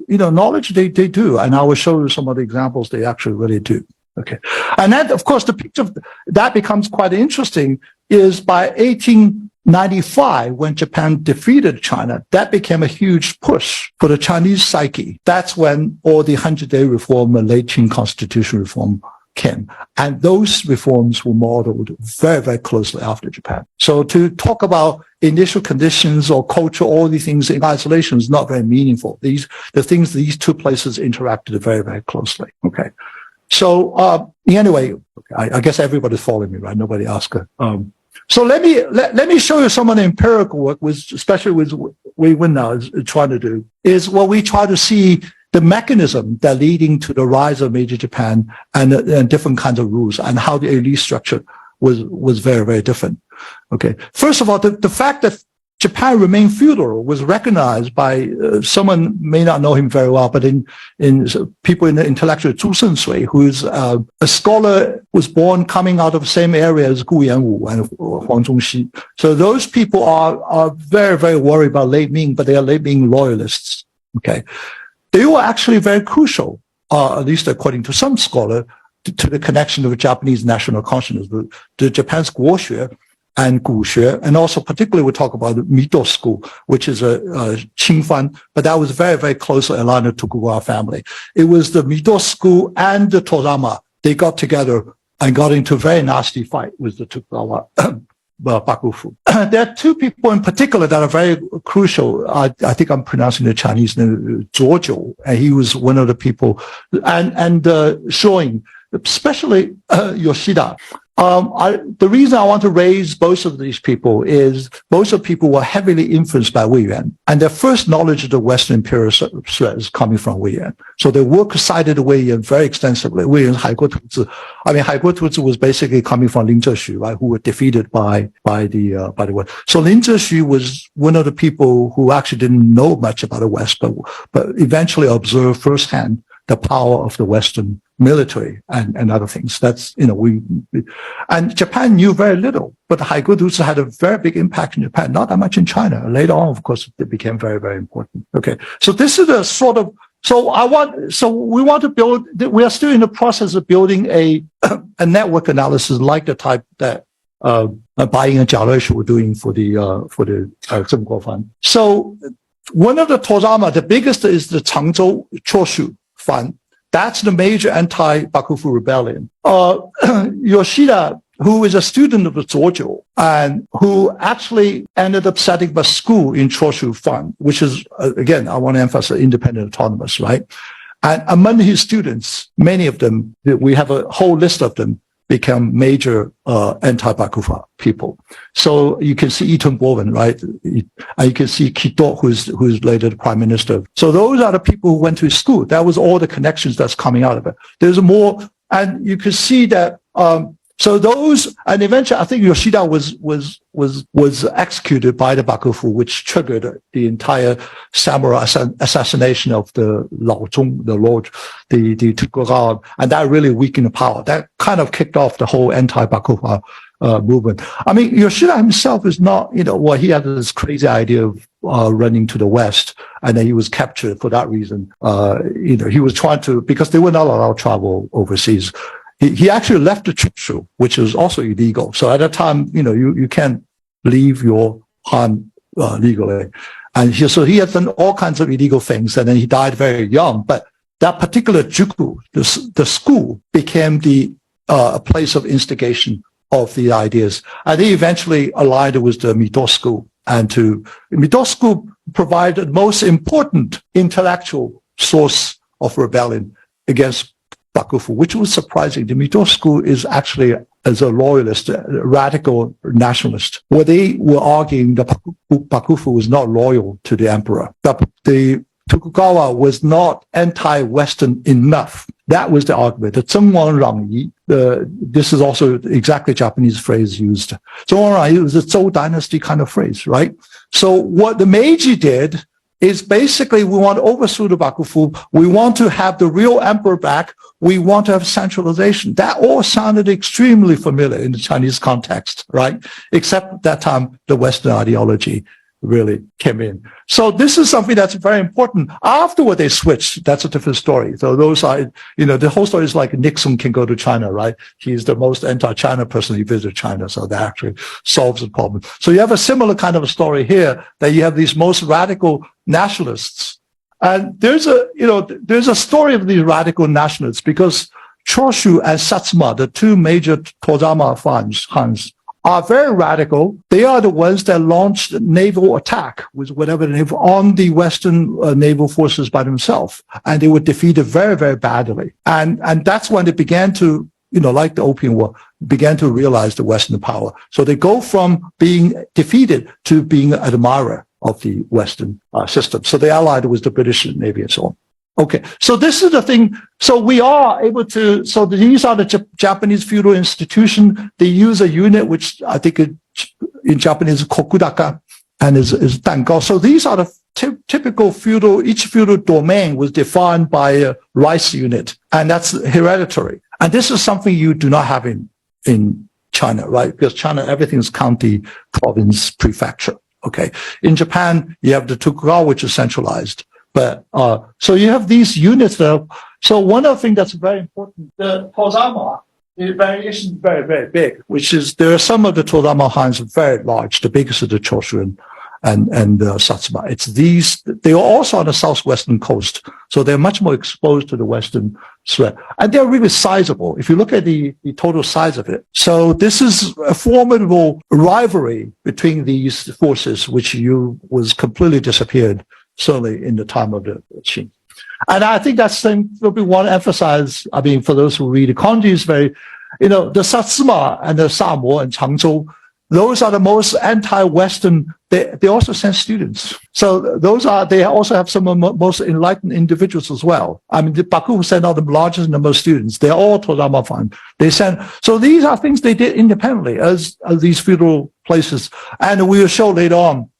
Knowledge they do. And I will show you some of the examples they actually really do. Okay. And then, of course, the picture that becomes quite interesting is by 1895, when Japan defeated China, that became a huge push for the Chinese psyche. That's when all the 100-day reform and late Qing constitution reform came. And those reforms were modeled very, very closely after Japan. So to talk about initial conditions or culture, all these things in isolation is not very meaningful. These two places interacted very, very closely. Okay. So, anyway, I guess everybody's following me, right? Nobody asked. So let me show you some of the empirical work, especially with Wei Wen now is trying to do, is what we try to see the mechanism that leading to the rise of Meiji Japan and different kinds of rules and how the elite structure was very, very different. Okay. First of all, the fact that Japan remained feudal was recognized by someone may not know him very well, but in people in the intellectual Zhu Shensui, who's a scholar, was born coming out of the same area as Gu Yanwu and Huang Zhongxi. So those people are very, very worried about late Ming, but they are late Ming loyalists. Okay, they were actually very crucial, at least according to some scholar, to the connection of Japanese national consciousness. The Japan's Guoxue and Guxue, and also particularly we talk about the Mido school, which is a Qingfan, but that was very, very closely aligned to Tokugawa family. It was the Mido school and the Tozama. They got together and got into a very nasty fight with the Tokugawa Bakufu. There are two people in particular that are very crucial. I think I'm pronouncing the Chinese name, Zhuozhou, and he was one of the people, and showing, especially Yoshida. The reason I want to raise both of these people is both of the people were heavily influenced by Wei Yuan, and their first knowledge of the Western imperial threat is coming from Wei Yuan. So their work cited Wei Yuan very extensively. Wei Yuan's Haiguo Tuzi. I mean, Haiguo Tuzi was basically coming from Lin Zexu, right, who were defeated by the West. So Lin Zexu was one of the people who actually didn't know much about the West, but eventually observed firsthand the power of the Western military and other things. That's, and Japan knew very little, but Haiguo Tuzi had a very big impact in Japan, not that much in China. Later on, of course, it became very, very important. Okay. So this is a sort of, we want to build, we are still in the process of building a network analysis like the type that, Buying and Jiaoleishu were doing for the Zhengguo Fund. So one of the Tozama, the biggest is the Changzhou Choshu Fund. That's the major anti-Bakufu rebellion. Yoshida, who is a student of the Zhuozhou and who actually ended up setting up a school in Choshu Fund, which is, again, I want to emphasize independent autonomous, right? And among his students, many of them, we have a whole list of them, become major anti-Bakufu people. So you can see Itun Bowen, right? And you can see Kido, who's later the prime minister. So those are the people who went to his school. That was all the connections that's coming out of it. There's more, and you can see that. So those, and eventually, I think Yoshida was executed by the Bakufu, which triggered the entire samurai assassination of the Laozhong, the Lord, the Tokugawa, and that really weakened the power. That kind of kicked off the whole anti-Bakufu movement. I mean, Yoshida himself is not, he had this crazy idea of running to the West, and then he was captured for that reason. He was trying to, because they were not allowed to travel overseas. He actually left the Chushu, which was also illegal. So at that time, you can't leave your Han legally. And so he had done all kinds of illegal things, and then he died very young. But that particular Juku, the school, became the place of instigation of the ideas. And they eventually aligned with the Mido school. And Mido school provided the most important intellectual source of rebellion against Bakufu, which was surprising. The Mido school is actually, as a loyalist, a radical nationalist, where they were arguing that Bakufu was not loyal to the emperor, that the Tokugawa was not anti-Western enough. That was the argument. The Zhengwang Rangyi, this is also exactly Japanese phrase used. Zhengwang Rangyi was a Zhou dynasty kind of phrase, right? So what the Meiji did is basically we want to overthrow the Bakufu. We want to have the real emperor back. We want to have centralization. That all sounded extremely familiar in the Chinese context, right? Except at that time, the Western ideology really came in. So this is something that's very important. Afterward, they switched. That's a different story. So those are, the whole story is like Nixon can go to China, right? He's the most anti-China person. He visited China. So that actually solves the problem. So you have a similar kind of a story here that you have these most radical nationalists. And there's a story of these radical nationalists because Choshu and Satsuma, the two major Tozama Hans, are very radical. They are the ones that launched naval attack with whatever the naval on the Western naval forces by themselves. And they were defeated very, very badly. And that's when they began to, like the Opium War, began to realize the Western power. So they go from being defeated to being an admirer of the Western system. So they allied with the British Navy and so on. Okay, so this is the thing. So we are able to, so these are the Japanese feudal institution. They use a unit, which I think in Japanese is kokudaka and is dangao. So these are the typical feudal, each feudal domain was defined by a rice unit, and that's hereditary. And this is something you do not have in China, right? Because China, everything is county, province, prefecture. Okay. In Japan, you have the Tokugawa, which is centralized. But, so you have these units so one of the things that's very important, the Tozama The variation is very, very big, which is there are some of the Tozama Hans are very large. The biggest are the Choshu and Satsuma. It's these, they are also on the southwestern coast. So they're much more exposed to the western threat. And they're really sizable if you look at the total size of it. So this is a formidable rivalry between these forces, which was completely disappeared, certainly in the time of the Qing. And I think that's something we want to emphasize. I mean, for those who read the kanji, is very, the Satsuma and the Samo and Changzhou, those are the most anti-Western. They also send students. So they also have some of the most enlightened individuals as well. I mean, the Baku sent out the largest number of students. They're all Tozama fan. So these are things they did independently as these feudal places. And we will show later on,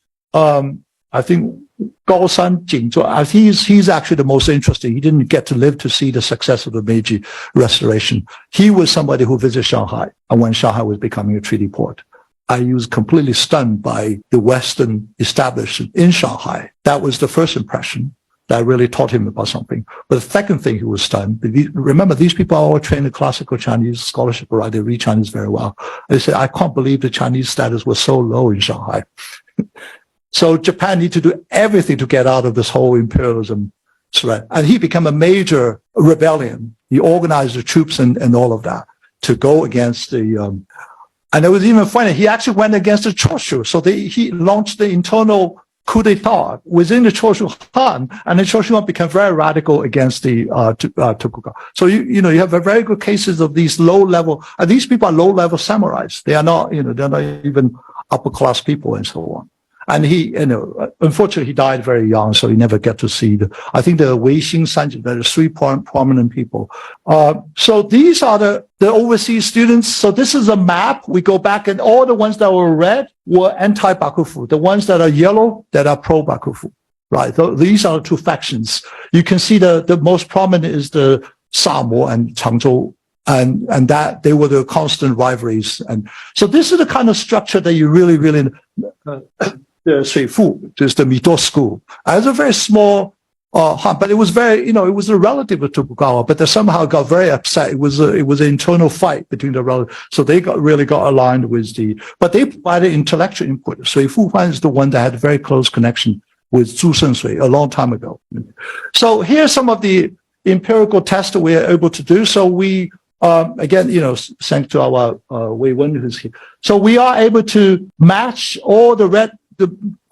I think, Gaosan Jingzhuo, he's actually the most interesting. He didn't get to live to see the success of the Meiji Restoration. He was somebody who visited Shanghai, and when Shanghai was becoming a treaty port. He was completely stunned by the Western establishment in Shanghai. That was the first impression that really taught him about something. But the second thing he was stunned, remember, these people are all trained in classical Chinese scholarship, right? They read Chinese very well. They said, I can't believe the Chinese status was so low in Shanghai. So Japan needs to do everything to get out of this whole imperialism threat. And he became a major rebellion. He organized the troops and all of that to go against the, and it was even funny. He actually went against the Choshu. So he launched the internal coup d'etat within the Choshu Han, and the Choshu Han became very radical against the Tokugawa. So you have very good cases of these low-level, and these people are low-level samurais. They are not, they're not even upper-class people and so on. And he, unfortunately, he died very young, so he never got to see I think the Weixing Sanji, there are three prominent people. So these are the overseas students. So this is a map. We go back, and all the ones that were red were anti-Bakufu. The ones that are yellow, that are pro-Bakufu, right? So these are the two factions. You can see the most prominent is the Samo and Changzhou. And that they were the constant rivalries. And so this is the kind of structure that you really, the Sui Fu, just the Mito school. It was a very small, but it was very, it was a relative of Tokugawa, but they somehow got very upset. It was an internal fight between the relatives. So they really got aligned with but they provided intellectual input. Sui Fu Fan is the one that had a very close connection with Zhu Shensui a long time ago. So here's some of the empirical tests that we are able to do. So we, again, thanks to our Wei Wen who's here. So we are able to match all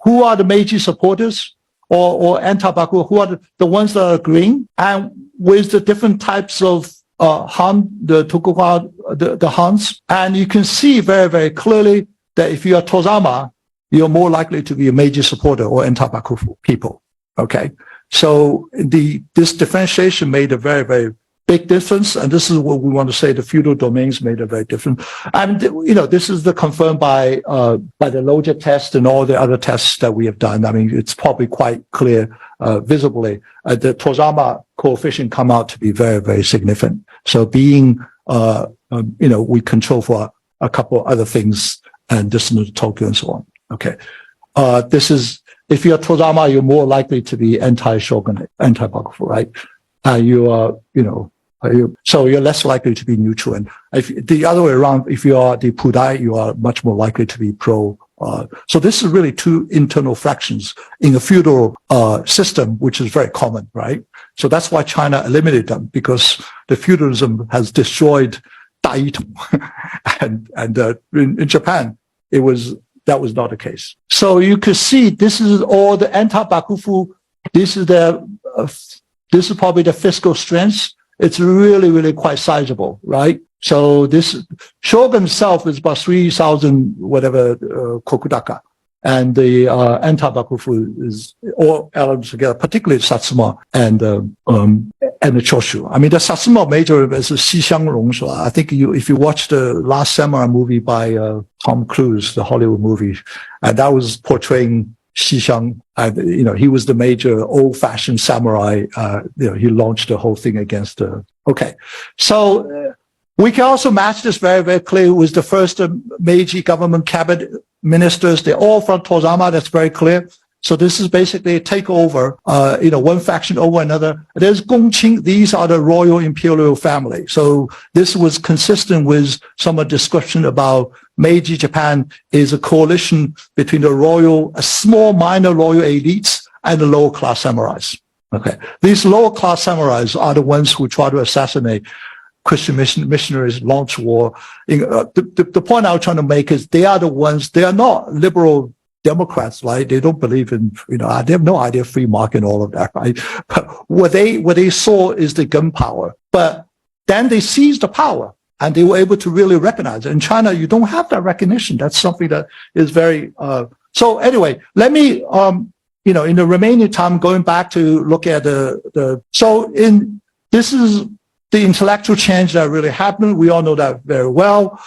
who are the Meiji supporters or anti-Baku, who are the ones that are green, and with the different types of Han, the Tokugawa, the Hans. And you can see very, very clearly that if you are Tozama, you're more likely to be a Meiji supporter or anti-Baku people. Okay. So this differentiation made a very, very big difference, and this is what we want to say. The feudal domains made a very different. And this is confirmed by the Loja test and all the other tests that we have done. I mean, it's probably quite clear visibly. The Tozama coefficient come out to be very, very significant. So being, we control for a couple other things and distance to Tokyo and so on. Okay, this is if you're Tozama, you're more likely to be anti-shogunate, anti-Bakufu, right? You are, so you're less likely to be neutral. And if the other way around, if you are the Pudai, you are much more likely to be pro. So this is really two internal fractions in a feudal system, which is very common, right? So that's why China eliminated them, because the feudalism has destroyed Daito. and in Japan, that was not the case. So you could see this is all the anti-Bakufu. This is probably the fiscal strength. It's really, really quite sizable, right? So this shogun itself is about 3,000 whatever kokudaka, and the anti-Bakufu is all elements together, particularly Satsuma and the Choshu. I mean, the Satsuma major is Xixiang Rongshua. I think if you watch the Last Samurai movie by Tom Cruise, the Hollywood movie, and that was portraying Xixiang, he was the major old-fashioned samurai. He launched the whole thing against okay. So we can also match this very, very clearly with the first Meiji government cabinet ministers. They're all from Tozama. That's very clear. So this is basically a takeover, one faction over another. There's Gongqing. These are the royal imperial family. So this was consistent with some of the discussion about Meiji Japan is a coalition between a small minor royal elites and the lower class samurais. Okay. These lower class samurais are the ones who try to assassinate Christian missionaries, launch war. The point I was trying to make is they are not liberal Democrats, right? They don't believe in, they have no idea of free market and all of that, right? But what they saw is the gunpowder. But then they seized the power and they were able to really recognize it. In China, you don't have that recognition. That's something that is very, so anyway, let me, in the remaining time, going back to look at this is the intellectual change that really happened. We all know that very well.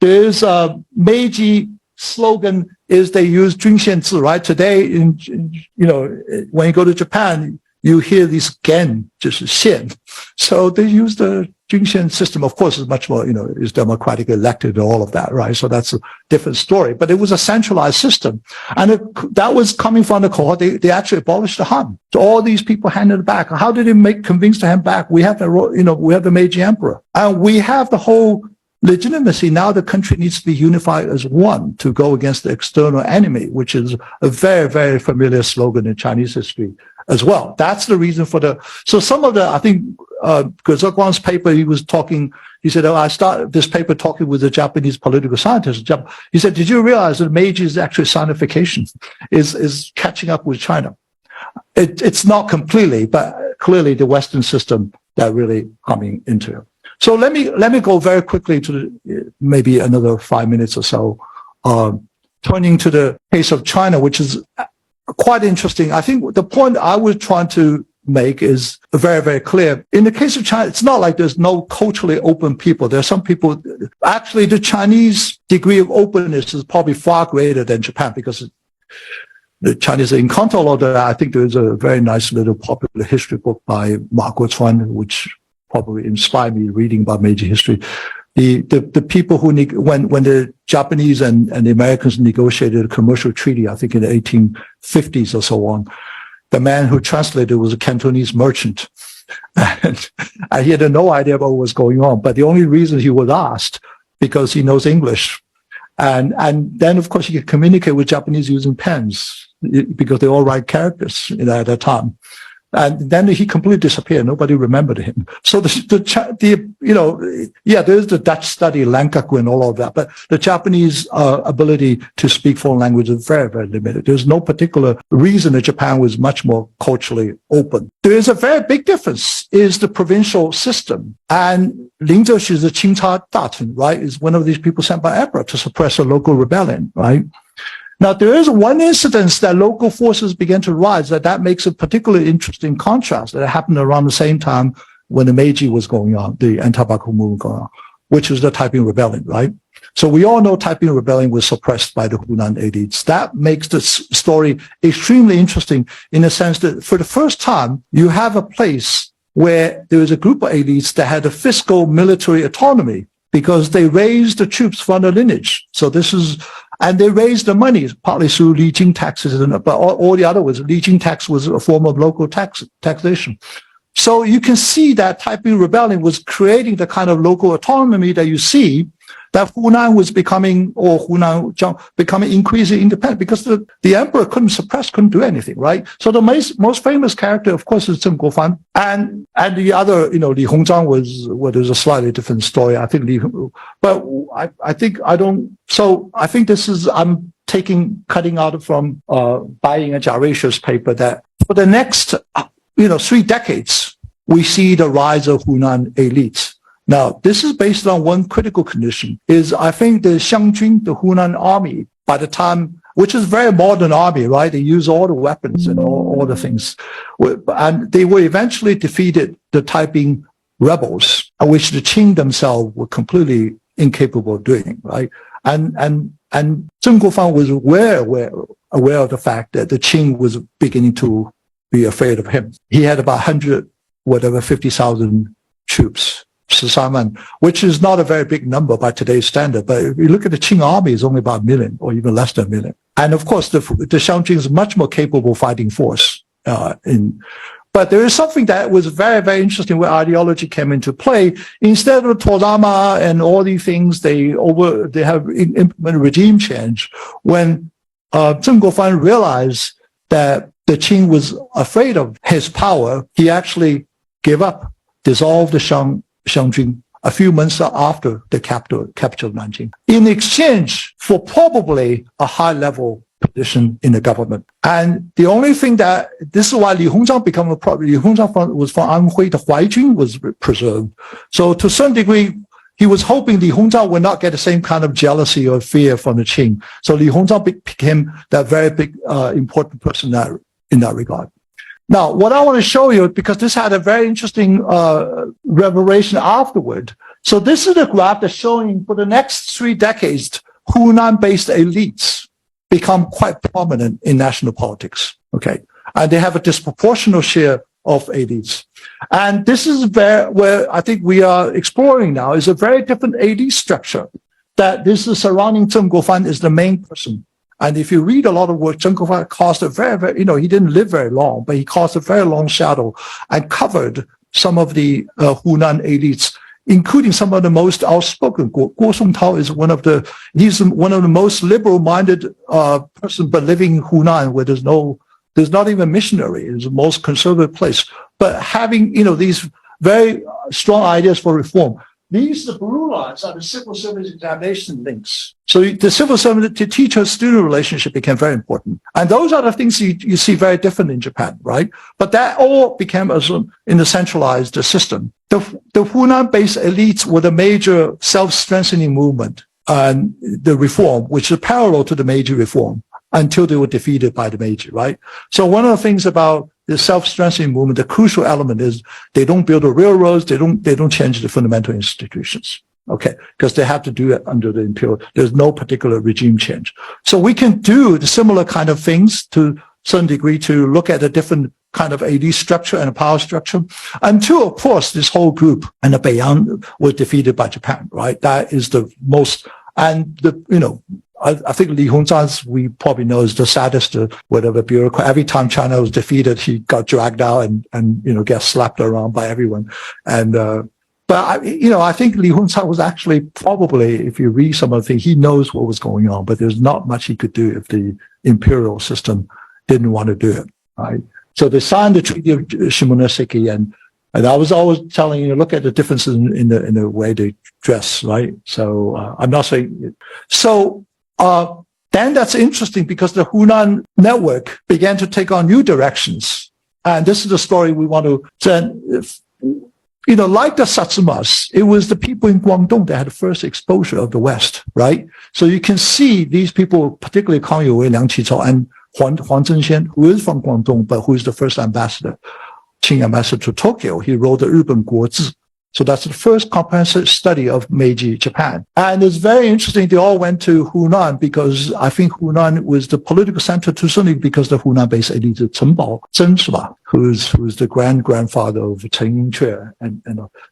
There's a Meiji slogan is they use 均线制, right? Today, when you go to Japan, you hear this gen, 就是线. So they use the 均线 system. Of course, it's much more, is democratically elected and all of that, right? So that's a different story. But it was a centralized system. And that was coming from the cohort. They actually abolished the Han. So all these people handed it back. How did they convince the Han back? We have the Meiji Emperor. And we have the whole legitimacy. Now the country needs to be unified as one to go against the external enemy, which is a very, very familiar slogan in Chinese history as well. That's the reason so some of I think, Gezegwang's paper, he said, I started this paper talking with a Japanese political scientist. He said, did you realize that Meiji's actually sinification is catching up with China? It's not completely, but clearly the Western system that really coming into it. So let me go very quickly to maybe another 5 minutes or so, turning to the case of China, which is quite interesting. I think the point I was trying to make is very, very clear. In the case of China, it's not like there's no culturally open people. There are some people, actually the Chinese degree of openness is probably far greater than Japan because the Chinese are in control of that. I think there's a very nice little popular history book by Ma Guochuan, which probably inspired me reading about Meiji history. The people who, when the Japanese and the Americans negotiated a commercial treaty, I think in the 1850s or so on, the man who translated was a Cantonese merchant. And he had no idea about what was going on. But the only reason he was asked, because he knows English. And then, of course, he could communicate with Japanese using pens because they all write characters at that time. And then he completely disappeared. Nobody remembered him. So there's the Dutch study, Lankaku and all of that, but the Japanese ability to speak foreign language is very, very limited. There's no particular reason that Japan was much more culturally open. There is a very big difference is the provincial system. And Lin Zexu is the Qingcha Dachen, right, is one of these people sent by emperor to suppress a local rebellion, right? Now, there is one incident that local forces began to rise that makes a particularly interesting contrast that happened around the same time when the Meiji was going on, the anti-Bakufu movement going on, which was the Taiping Rebellion, right? So we all know Taiping Rebellion was suppressed by the Hunan elites. That makes the story extremely interesting in the sense that for the first time, you have a place where there is a group of elites that had a fiscal military autonomy because they raised the troops from the lineage. So and they raised the money partly through Li Jing taxes, but all the other was Li Jing tax was a form of local taxation. So you can see that Taiping Rebellion was creating the kind of local autonomy that you see that Hunan was becoming increasingly independent because the emperor couldn't do anything, right? So the most famous character, of course, is Zheng Guofan. And the other, Li Hongzhang there's a slightly different story. I think I'm cutting out from, Buying and Jaratius paper that for the next, 3 decades, we see the rise of Hunan elites. Now, this is based on one critical condition, is I think the Xiangjun, the Hunan army, by the time, which is a very modern army, right? They use all the weapons and all the things. And they were eventually defeated, the Taiping rebels, which the Qing themselves were completely incapable of doing, right? And Zheng Guofan was aware of the fact that the Qing was beginning to be afraid of him. He had about 50,000 troops. Which is not a very big number by today's standard. But if you look at the Qing army, it's only about 1 million or even less than 1 million. And of course, the Xiangjing is a much more capable fighting force. But there is something that was very, very interesting where ideology came into play. Instead of Tozama and all these things, they have implemented regime change. When Zheng Guofan realized that the Qing was afraid of his power, he actually gave up, dissolved the Xiangjing a few months after the capture of Nanjing, in exchange for probably a high-level position in the government. And the only thing this is why Li Hongzhang became a problem. Li Hongzhang was from Anhui, the Huaijun was preserved. So to some degree, he was hoping Li Hongzhang would not get the same kind of jealousy or fear from the Qing. So Li Hongzhang became that very big, important person in that regard. Now, what I want to show you, because this had a very interesting revelation afterward. So this is a graph that's showing for the next 3 decades, Hunan-based elites become quite prominent in national politics. Okay, and they have a disproportionate share of elites. And this is where I think we are exploring now is a very different elite structure. That this is surrounding Zheng Guofan is the main person. And if you read a lot of work, Zheng Guofan cast a very, very, he didn't live very long, but he cast a very long shadow and covered some of the Hunan elites, including some of the most outspoken. Guo Songtao is he's one of the most liberal-minded person, but living in Hunan, where there's not even missionary. It's the most conservative place. But having, these very strong ideas for reform. These, the blue lines, are the civil service examination links. So the civil service to teacher-student relationship became very important. And those are the things you see very different in Japan, right? But that all became in the centralized system. The Hunan-based elites were the major self-strengthening movement and the reform, which is parallel to the Meiji reform until they were defeated by the Meiji, right? So one of the things about the self-strengthening movement, the crucial element is they don't build the railroads, they don't change the fundamental institutions, okay? Because they have to do it under the imperial, there's no particular regime change. So we can do the similar kind of things to some degree to look at a different kind of elite structure and a power structure until, of course, this whole group and the Beiyang were defeated by Japan, right? That is the most, and I think Li Hongzhang's, we probably know, is the saddest, whatever bureaucrat. Every time China was defeated, he got dragged out and gets slapped around by everyone. And, but I think Li Hongzhang was actually probably, if you read some of the things, he knows what was going on, but there's not much he could do if the imperial system didn't want to do it, right? So they signed the Treaty of Shimonoseki, and I was always telling you, look at the differences in the way they dress, right? So I'm not saying so. Then that's interesting because the Hunan network began to take on new directions. And this is the story we want to send. Like the Satsumas, it was the people in Guangdong that had the first exposure of the West, right? So you can see these people, particularly Kang Youwei, Liang Qichao, and Huang Zhenxian, who is from Guangdong, but who is the first ambassador, Qing ambassador to Tokyo. He wrote the Riben Guozi. So that's the first comprehensive study of Meiji Japan. And it's very interesting. They all went to Hunan because I think Hunan was the political center to some degree because the Hunan-based elite, Chen Baozhen, who's the grandfather of Chen Yingque. And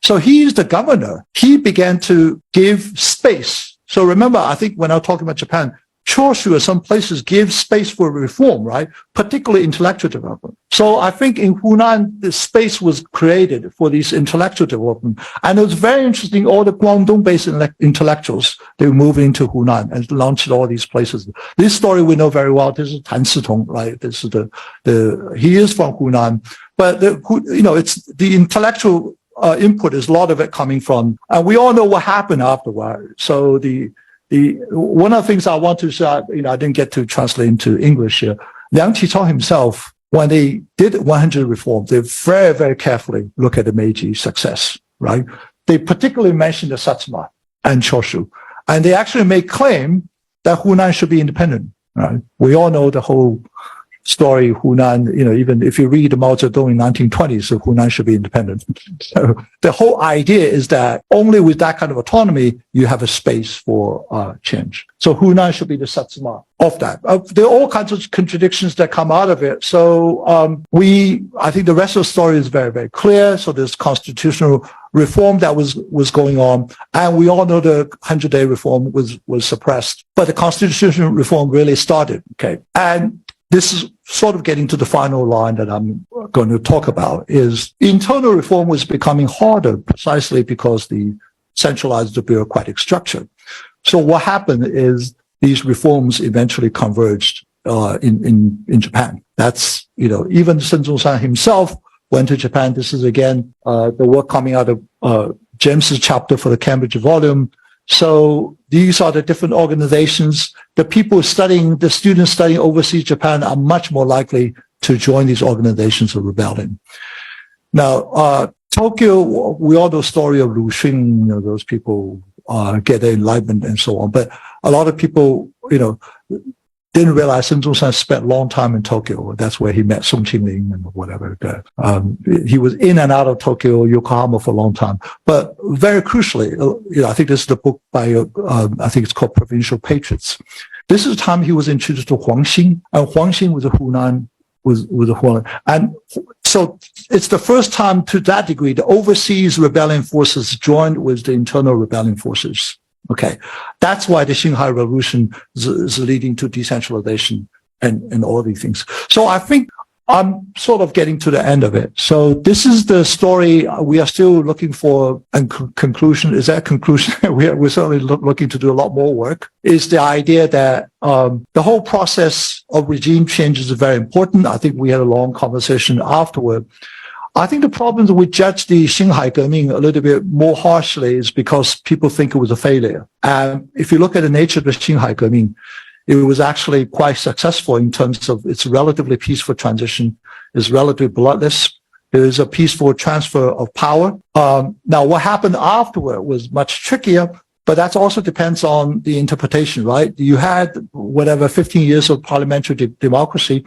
so he's the governor. He began to give space. So remember, I think when I was talking about Japan, Choshu or some places give space for reform, right? Particularly intellectual development. So I think in Hunan, the space was created for these intellectual development. And it was very interesting. All the Guangdong-based intellectuals, they moved into Hunan and launched all these places. This story we know very well. This is Tan Sitong, right? This is he is from Hunan, but it's the intellectual input is a lot of it coming from, and we all know what happened afterward. So one of the things I want to say, I didn't get to translate into English here. Liang Qichao himself, when they did 100 reforms, they very, very carefully look at the Meiji success, right? They particularly mentioned the Satsuma and Choshu. And they actually made claim that Hunan should be independent, right? We all know the whole story, Hunan, even if you read Mao Zedong in 1920s, so Hunan should be independent. So the whole idea is that only with that kind of autonomy, you have a space for change. So Hunan should be the Satsuma of that. There are all kinds of contradictions that come out of it. So I think the rest of the story is very, very clear. So there's constitutional reform that was going on, and we all know the 100-day reform was suppressed, but the constitutional reform really started. Okay, and this is sort of getting to the final line that I'm going to talk about, is internal reform was becoming harder precisely because the centralized the bureaucratic structure. So what happened is these reforms eventually converged in Japan. That's, even Sun Zhongshan himself went to Japan. This is again the work coming out of James's chapter for the Cambridge volume. So these are the different organizations. The people studying, the students studying overseas Japan are much more likely to join these organizations of rebellion. Now, Tokyo, we all know the story of Lu Xun, those people get their enlightenment and so on. But a lot of people, didn't realize Sun Zhongshan spent a long time in Tokyo. That's where he met Song Qingling and whatever. He was in and out of Tokyo, Yokohama for a long time. But very crucially, I think this is the book by, I think it's called Provincial Patriots. This is the time he was introduced to Huang Xin, and Huang Xin was a Hunan, was a Hunan. And so it's the first time to that degree the overseas rebellion forces joined with the internal rebellion forces. Okay, that's why the Xinhai Revolution is leading to decentralization and all these things. So I think I'm sort of getting to the end of it. So this is the story. We are still looking for a conclusion. Is that conclusion? We're certainly looking to do a lot more work. Is the idea that the whole process of regime change is very important. I think we had a long conversation afterward. I think the problem that we judge the Xinhai革命a little bit more harshly is because people think it was a failure. And if you look at the nature of the Xinhai革命, it was actually quite successful in terms of its relatively peaceful transition. It's relatively bloodless. There is a peaceful transfer of power. Now, what happened afterward was much trickier, but that also depends on the interpretation, right? You had 15 years of parliamentary democracy,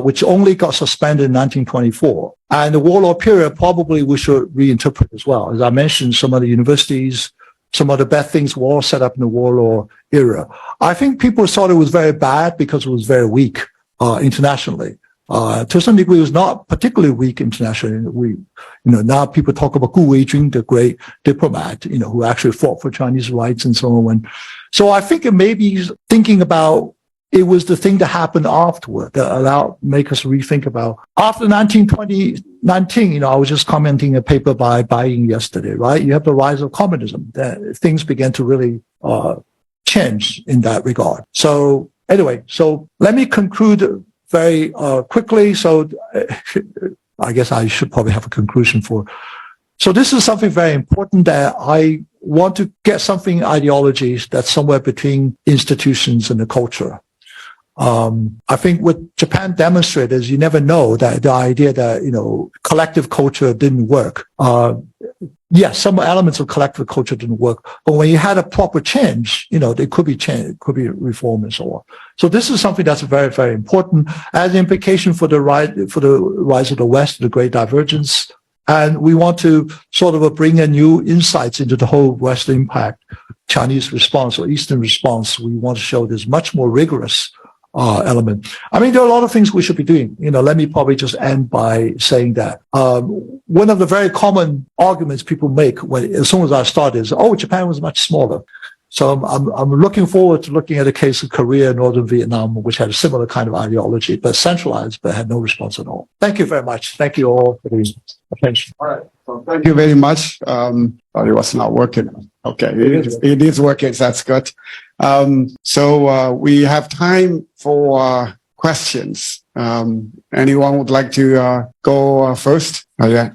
which only got suspended in 1924. And the warlord period probably we should reinterpret as well. As I mentioned, some of the universities, some of the bad things were all set up in the warlord era. I think people thought it was very bad because it was very weak internationally. To some degree, it was not particularly weak internationally. Now people talk about Gu Weijun, the great diplomat, who actually fought for Chinese rights and so on. So I think it may be thinking about it was the thing that happened afterward that make us rethink about. After 1919, I was just commenting a paper by Bai-Ying yesterday, right? You have the rise of communism. Things began to really change in that regard. So anyway, so let me conclude very quickly. So I guess I should probably have a conclusion for. So this is something very important that I want to get something ideologies that's somewhere between institutions and the culture. I think what Japan demonstrated is you never know that the idea that, collective culture didn't work. Yes, some elements of collective culture didn't work, but when you had a proper change, there could be change, could be reform and so on. So this is something that's very, very important as an implication for the rise of the West, the great divergence. And we want to sort of bring a new insights into the whole Western impact, Chinese response or Eastern response. We want to show this much more rigorous element. I mean, there are a lot of things we should be doing. Let me probably just end by saying that one of the very common arguments people make as soon as I start is, Japan was much smaller. So I'm looking forward to looking at the case of Korea, Northern Vietnam, which had a similar kind of ideology, but centralized, but had no response at all. Thank you very much. Thank you all for the attention.
All right. So thank you very much. It was not working. Okay. It is working. That's good. So we have time for questions. Anyone would like to go first? Yeah.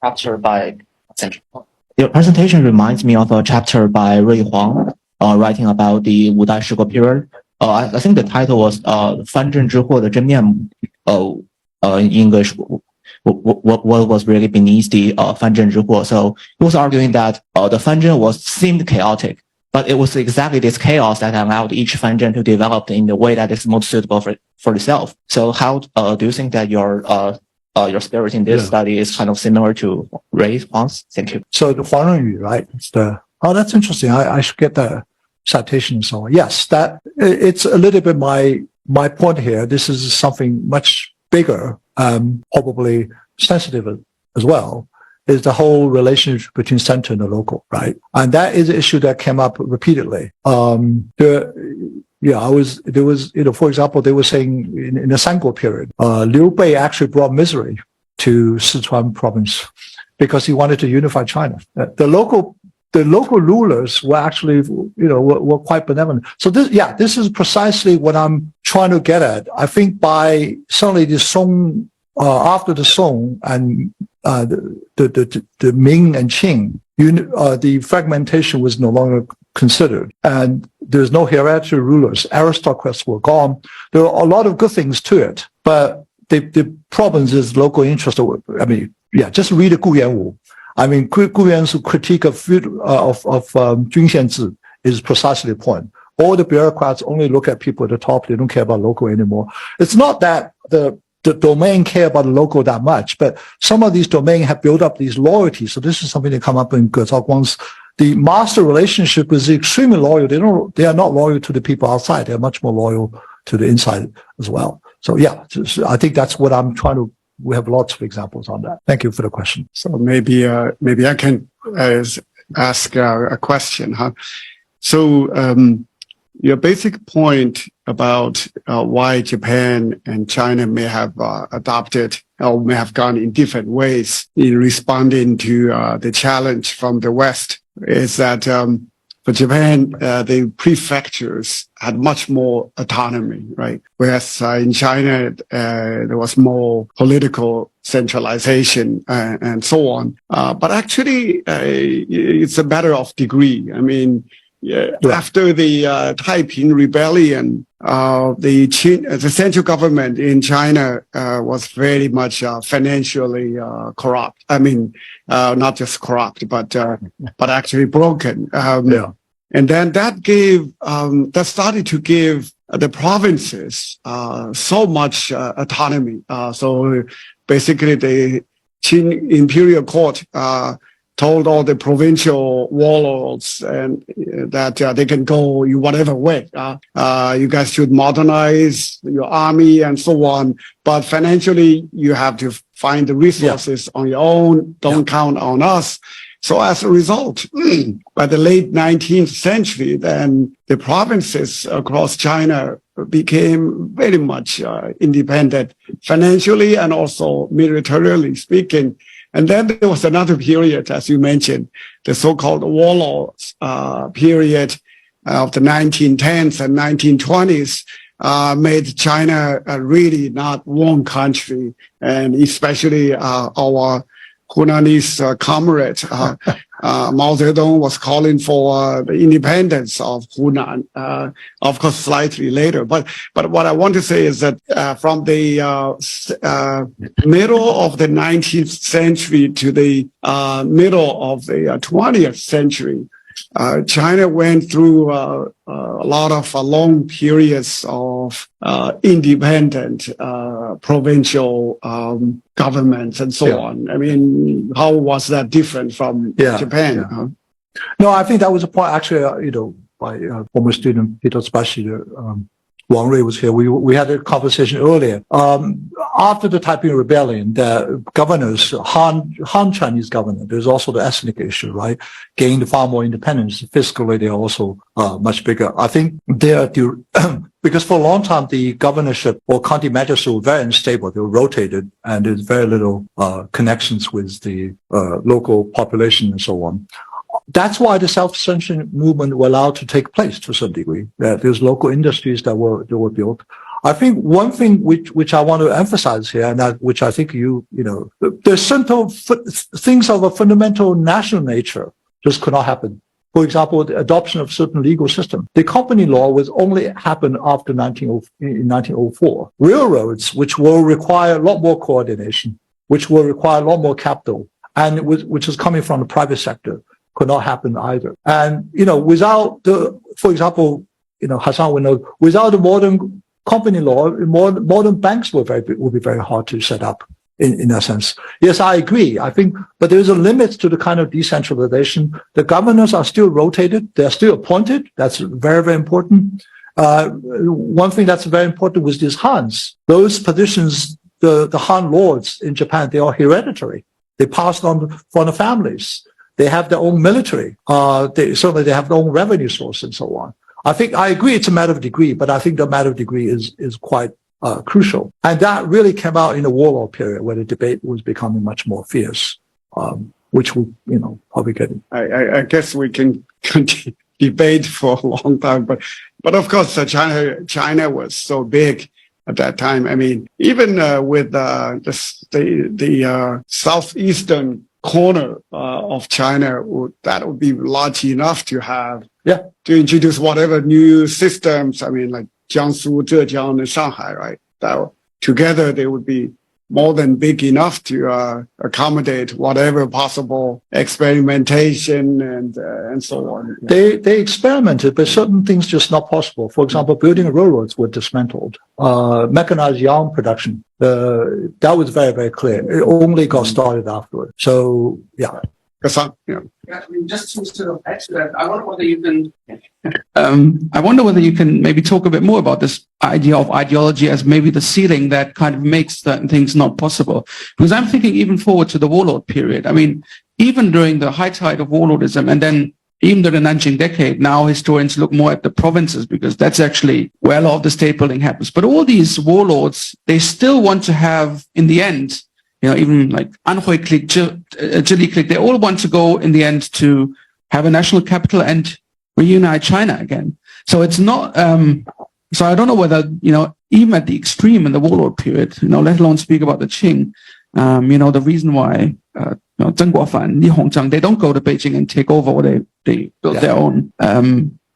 Chapter by Central. Your presentation reminds me of a chapter by Rui Huang, writing about the Wu Dai Shiguo period. I think the title was 藩镇之祸的真面目. In English, what was really beneath the 藩镇之祸. So he was arguing that the 藩镇seemed chaotic, but it was exactly this chaos that allowed each 藩镇 to develop in the way that is most suitable for itself. So how do you think that your spirit in this study is kind of similar to Ray's Huang's? Thank you.
So the Huang Renyu, right? That's interesting. I should get the citation and so on. Yes, it's a little bit my point here. This is something much bigger, probably sensitive as well, is the whole relationship between center and the local, right? And that is an issue that came up repeatedly. For example, they were saying in the Sangguo period, Liu Bei actually brought misery to Sichuan province because he wanted to unify China. The local rulers were actually, were quite benevolent. So this is precisely what I'm trying to get at. I think by certainly the Song, after the Song and the Ming and Qing, the fragmentation was no longer considered, and there's no hereditary rulers. Aristocrats were gone. There are a lot of good things to it, but the problem is local interest. Just read Gu Yanwu. Gu Yan's critique of Junxianzi is precisely the point. All the bureaucrats only look at people at the top. They don't care about local anymore. It's not that the domain care about the local that much, but some of these domains have built up these loyalties. So this is something that come up in Ge Zhaoguang's. The master relationship is extremely loyal. They are not loyal to the people outside. They are much more loyal to the inside as well. So I think that's what I'm trying to. We have lots of examples on that. Thank you for the question.
So maybe I can ask a question, huh? So your basic point about why Japan and China may have adopted or may have gone in different ways in responding to the challenge from the West is that for Japan, the prefectures had much more autonomy, right? Whereas in China, there was more political centralization and so on. But actually, it's a matter of degree. After the Taiping Rebellion, the central government in China was very much financially corrupt. Not just corrupt, but actually broken. And then that started to give the provinces so much autonomy. So basically, the Qing imperial court told all the provincial warlords and that they can go whatever way. You guys should modernize your army and so on. But financially, you have to find the resources on your own. Don't count on us. So as a result, by the late 19th century, then the provinces across China became very much independent financially and also militarily speaking. And then there was another period, as you mentioned, the so-called warlords period of the 1910s and 1920s made China really not one country, and especially our Hunanese comrade Mao Zedong was calling for the independence of Hunan, of course, slightly later. But what I want to say is that from the middle of the 19th century to the middle of the 20th century, China went through a lot of long periods of independent provincial governments and so on. How was that different from Japan?
Yeah. Huh? No, I think that was a point. Actually, my former student Peter Spashi, Wang Rui was here. We had a conversation earlier. After the Taiping Rebellion, the governors, Han Chinese governor, there's also the ethnic issue, right? Gained far more independence. Fiscally, they're also much bigger. I think because for a long time, the governorship or county magistrates were very unstable. They were rotated, and there's very little connections with the local population and so on. That's why the self-sustaining movement were allowed to take place to some degree. There's local industries that were built. I think one thing which I want to emphasize here, and which I think there's certain things of a fundamental national nature just could not happen. For example, the adoption of certain legal system. The company law was only happen after 1904. Railroads, which will require a lot more coordination, which will require a lot more capital, and which is coming from the private sector, could not happen either. And, without for example, Hassan will know, without the modern company law, modern banks would be very hard to set up in that sense. Yes, I agree. I think, but there's a limit to the kind of decentralization. The governors are still rotated. They're still appointed. That's very, very important. One thing that's very important was these Hans. Those positions, the Han lords in Japan, they are hereditary. They passed on from the families. They have their own military. Certainly they have their own revenue source and so on. I agree it's a matter of degree, but I think the matter of degree is quite crucial. And that really came out in the warlord period where the debate was becoming much more fierce, which we, probably get.
I guess we can continue debate for a long time, but of course, China was so big at that time. I mean, even with the southeastern corner of China, that would be large enough to have to introduce whatever new systems. I mean, like Jiangsu, Zhejiang, and Shanghai, right? That together they would be more than big enough to accommodate whatever possible experimentation and so on.
They experimented, but certain things just not possible. For example, building railroads were dismantled. Mechanized yarn production, that was very, very clear. It only got started afterwards. So, yeah.
I mean, just to sort of add to that, I wonder whether you can maybe talk a bit more about this idea of ideology as maybe the ceiling that kind of makes certain things not possible. Because I'm thinking even forward to the warlord period. I mean, even during the high tide of warlordism and then even during the Nanjing decade, now historians look more at the provinces because that's actually where a lot of the state building happens. But all these warlords, they still want to have, in the end, even like Anhui clique, Zhili clique, they all want to go in the end to have a national capital and reunite China again. So it's not, so I don't know whether, even at the extreme in the warlord period, let alone speak about the Qing, the reason why, Zheng Guofan, Li Hongzhang, they don't go to Beijing and take over or they build their own,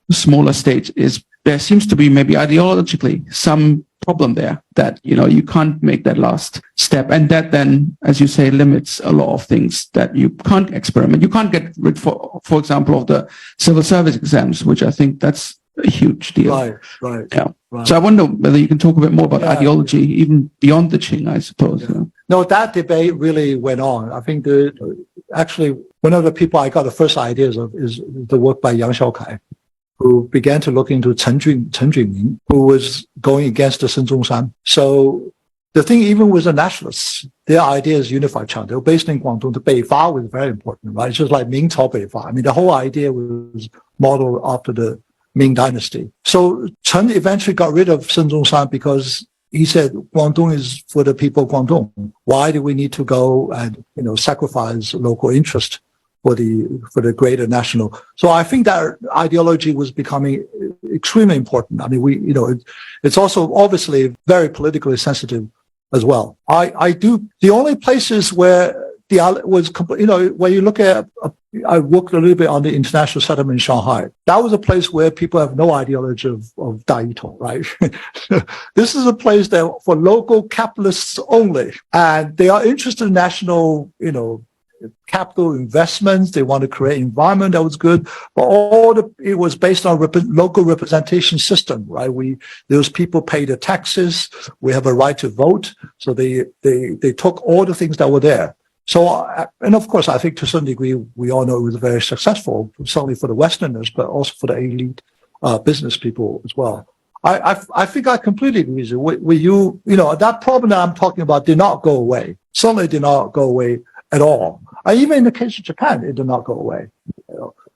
smaller state is there seems to be maybe ideologically some problem there that, you can't make that last step. And that then, as you say, limits a lot of things that you can't experiment. You can't get rid, for example, of the civil service exams, which I think that's a huge deal.
Right.
Yeah.
Right.
So I wonder whether you can talk a bit more about ideology, even beyond the Qing, I suppose.
Yeah. No, that debate really went on. I think actually one of the people I got the first ideas of is the work by Yang Xiaokai, who began to look into Chen Junming, who was going against the Sun Zhongshan. So the thing, even with the nationalists, their idea is unified China. They were based in Guangdong. The Beifा was very important, right? It's just like Mingcao Beifā. I mean, the whole idea was modeled after the Ming Dynasty. So Chen eventually got rid of Sun Zhongshan because he said, Guangdong is for the people of Guangdong. Why do we need to go and, sacrifice local interest for the greater national? So I think that ideology was becoming extremely important. I mean, it's also obviously very politically sensitive as well. The only places where was, when you look at, I worked a little bit on the international settlement in Shanghai. That was a place where people have no ideology of Daito, right? This is a place that for local capitalists only, and they are interested in national, capital investments. They want to create an environment that was good, but it was based on local representation system, right? Those people pay the taxes. We have a right to vote. So they took all the things that were there. So, and of course, I think to some degree, we all know it was very successful, certainly for the Westerners, but also for the elite business people as well. I think I completely agree with you. That problem that I'm talking about did not go away. Certainly did not go away at all. Even in the case of Japan, it did not go away.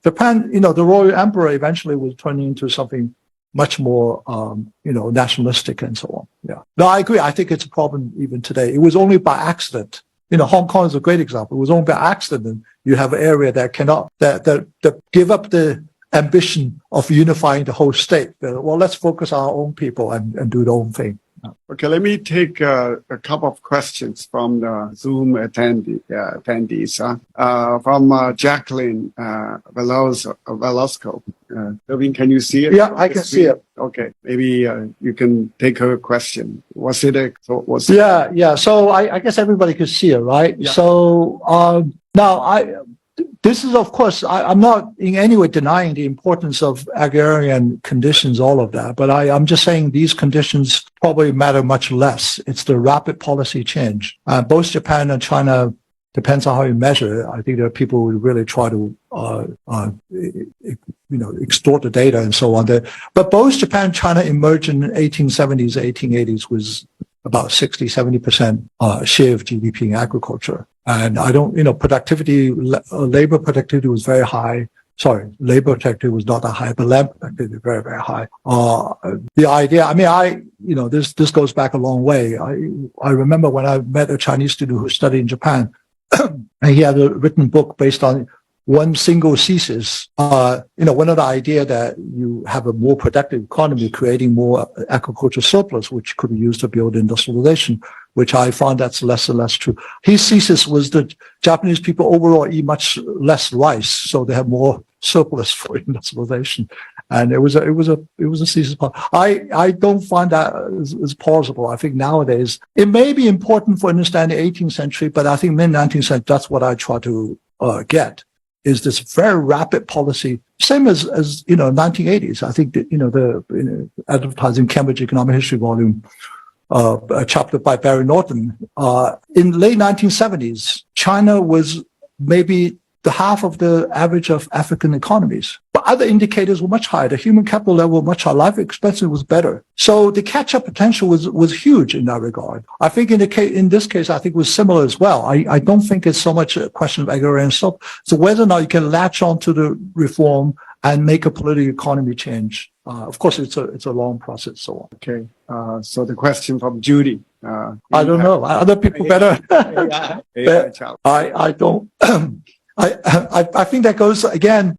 Japan, the royal emperor eventually was turning into something much more, nationalistic and so on. Yeah. No, I agree. I think it's a problem even today. It was only by accident. Hong Kong is a great example. It was only by accident you have an area that cannot, that give up the ambition of unifying the whole state. Well, let's focus on our own people and do their own thing.
Okay, let me take a couple of questions from the Zoom attendees. From Jacqueline Velasco. Irving, can you see it?
Yeah, I can see it.
Okay, maybe you can take her question.
Yeah. So I guess everybody could see it, right? Yeah. So now this is, of course, I'm not in any way denying the importance of agrarian conditions, all of that, but I'm just saying these conditions probably matter much less. It's the rapid policy change. Both Japan and China, depends on how you measure it. I think there are people who really try to, extort the data and so on. But both Japan and China emerged in the 1870s, 1880s with about 60-70% share of GDP in agriculture. And I don't, productivity, labor productivity was very high. Sorry, labor productivity was not that high, but land productivity very, very high. The idea, this goes back a long way. I remember when I met a Chinese student who studied in Japan, and he had a written book based on one single thesis. One of the idea that you have a more productive economy, creating more agricultural surplus, which could be used to build industrialization, which I found that's less and less true. His thesis was that Japanese people overall eat much less rice, so they have more surplus for industrialization. And it was a thesis. I don't find that as plausible. I think nowadays it may be important for understanding the 18th century, but I think mid-19th century, that's what I try to get, is this very rapid policy, same as 1980s. I think that, the advertising Cambridge Economic History volume, a chapter by Barry Norton, in late 1970s, China was maybe the half of the average of African economies. But other indicators were much higher. The human capital level was much higher. Life expectancy was better. So the catch-up potential was huge in that regard. I think in this case, I think it was similar as well. I don't think it's so much a question of agrarian stuff. So whether or not you can latch on to the reform and make a political economy change. Of course, it's a long process. So on.
Okay. So the question from Judy.
I don't know. Other people better. I don't. I think that goes again,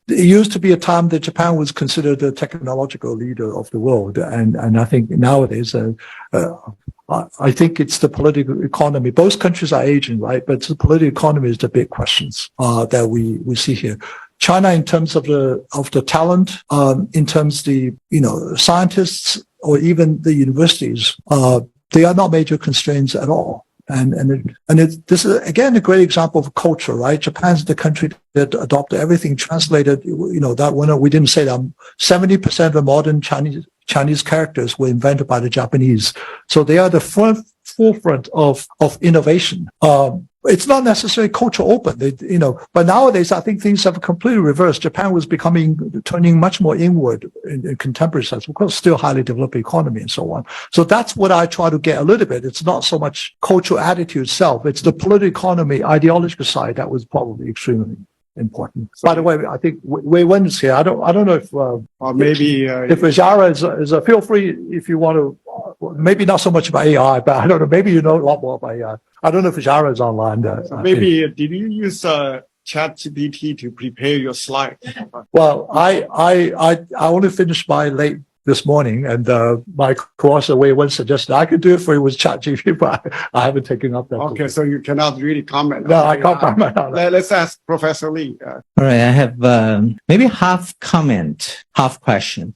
it used to be a time that Japan was considered the technological leader of the world. And I think nowadays, I think it's the political economy. Both countries are aging, right? But the political economy is the big questions, that we see here. China, in terms of the talent, in terms of the, scientists or even the universities, they are not major constraints at all. This is again a great example of culture, right? Japan's the country that adopted everything, translated. That one we didn't say that 70% of the modern Chinese characters were invented by the Japanese, so they are the forefront of innovation. It's not necessarily culture open, but nowadays I think things have completely reversed. Japan was turning much more inward in contemporary sense. Of course, still highly developed economy and so on. So that's what I try to get a little bit. It's not so much cultural attitude itself. It's the political economy, ideological side that was probably extremely important. By the way, I think Wei Wen is here. I don't know if
maybe
if Jara is feel free if you want to. Maybe not so much about AI, but I don't know. Maybe you know a lot more about AI. I don't know if Jara is online.
So maybe did you use ChatGPT to prepare your slide?
Well, I only finished my late this morning, and my co-author Wei Wen suggested I could do it for you with ChatGPT, but I haven't taken up that.
Okay, so you cannot really comment.
No, I can't comment on that.
Let's ask Professor Lee.
All right, I have maybe half comment, half question.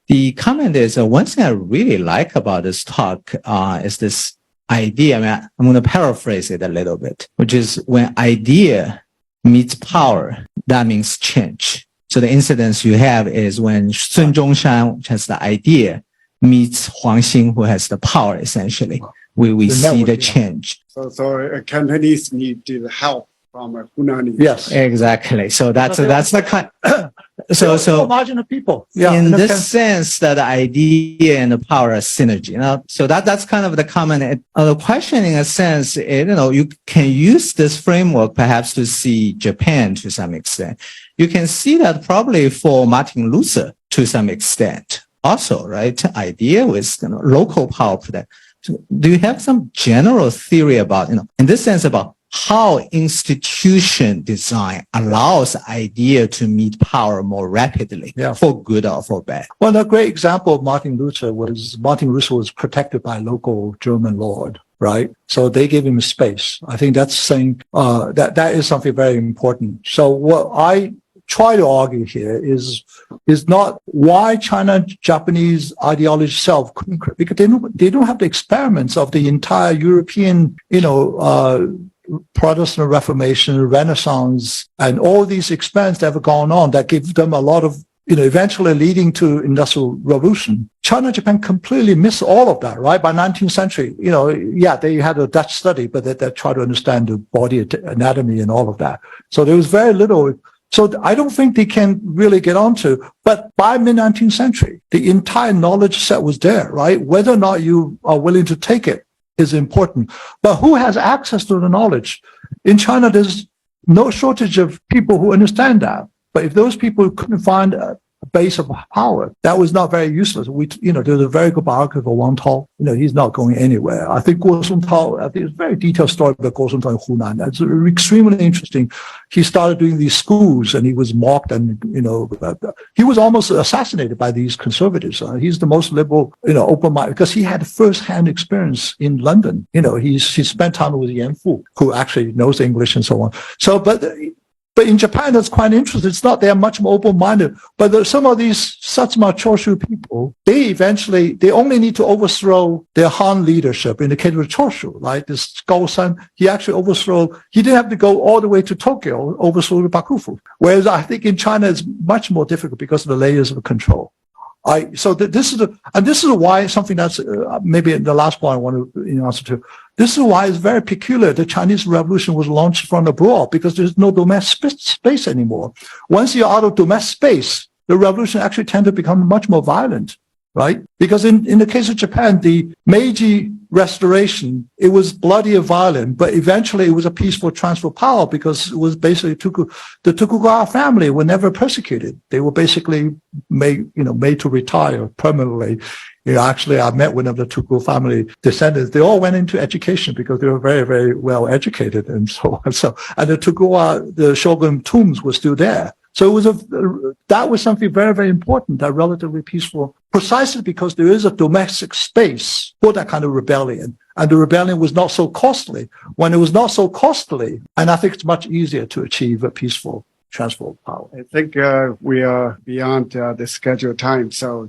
The comment is one thing I really like about this talk is this idea. I'm going to paraphrase it a little bit, which is when idea meets power, that means change. So the incidence you have is when Sun Zhongshan, which has the idea, meets Huang Xing, who has the power, essentially. We see the change.
So Cantonese need help from Hunani.
Yes,
exactly. So that's the kind. So
marginal people.
Yeah, in this sense, that the idea and the power are synergy. So that's kind of the comment. The question, in a sense, you can use this framework perhaps to see Japan to some extent. You can see that probably for Martin Luther to some extent also, right? Idea with local power. So do you have some general theory about, in this sense, about how institution design allows idea to meet power more rapidly, for good or for bad?
Well, a great example of Martin Luther was protected by a local German lord, right? So they gave him space. I think that's saying that is something very important. So what I try to argue here is not why China-Japanese ideology itself couldn't, because they don't have the experiments of the entire European, Protestant Reformation, Renaissance, and all these experiments that have gone on that give them a lot of, eventually leading to Industrial Revolution. China and Japan completely missed all of that, right? By 19th century, they had a Dutch study, but they tried to understand the body anatomy and all of that. So there was very little. So I don't think they can really get onto, but by mid-19th century, the entire knowledge set was there, right? Whether or not you are willing to take it is important. But who has access to the knowledge? In China, there's no shortage of people who understand that. But if those people couldn't find a base of power, that was not very useless. There's a very good biography of Wang Tao. He's not going anywhere. I think Guo Songtao, I think it's a very detailed story about Guo Songtao in Hunan. That's extremely interesting. He started doing these schools and he was mocked and, he was almost assassinated by these conservatives. He's the most liberal, open-minded, because he had first-hand experience in London. He spent time with Yan Fu, who actually knows English and so on. So, but in Japan, that's quite interesting. It's not, they're much more open-minded. But some of these Satsuma Choshu people, they only need to overthrow their Han leadership. In the case of Choshu, like this Gao-san, he actually he didn't have to go all the way to Tokyo, overthrow the Bakufu. Whereas I think in China, it's much more difficult because of the layers of control. This is why something that's maybe the last point I want to answer to. This is why it's very peculiar. The Chinese Revolution was launched from abroad because there's no domestic space anymore. Once you're out of domestic space, the revolution actually tend to become much more violent, right? Because in the case of Japan, the Meiji Restoration, it was bloody and violent, but eventually it was a peaceful transfer of power because it was basically the Tokugawa family were never persecuted. They were basically made to retire permanently. Actually, I met one of the Tokugawa family descendants. They all went into education because they were very, very well educated and so on. And the Tokugawa, the shogun tombs were still there. So that was something very, very important, that relatively peaceful, precisely because there is a domestic space for that kind of rebellion. And the rebellion was not so costly. When it was not so costly, and I think it's much easier to achieve a peaceful transfer of power.
I think we are beyond the scheduled time, so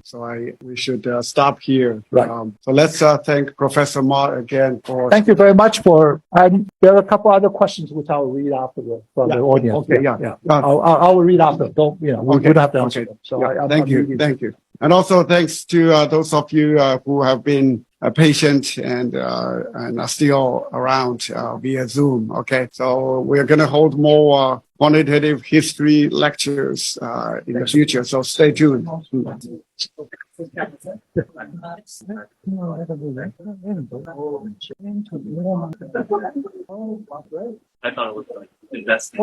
we should stop here.
Right.
So let's thank Professor Ma again for.
Thank you very much and there are a couple other questions which I'll read afterward from the audience.
Okay, yeah.
I'll read after. We don't have to answer them. So
thank you. And also thanks to those of you who have been patient and are still around via Zoom. Okay, so we're going to hold more quantitative history lectures in the future. So stay tuned.
I thought it was like investing.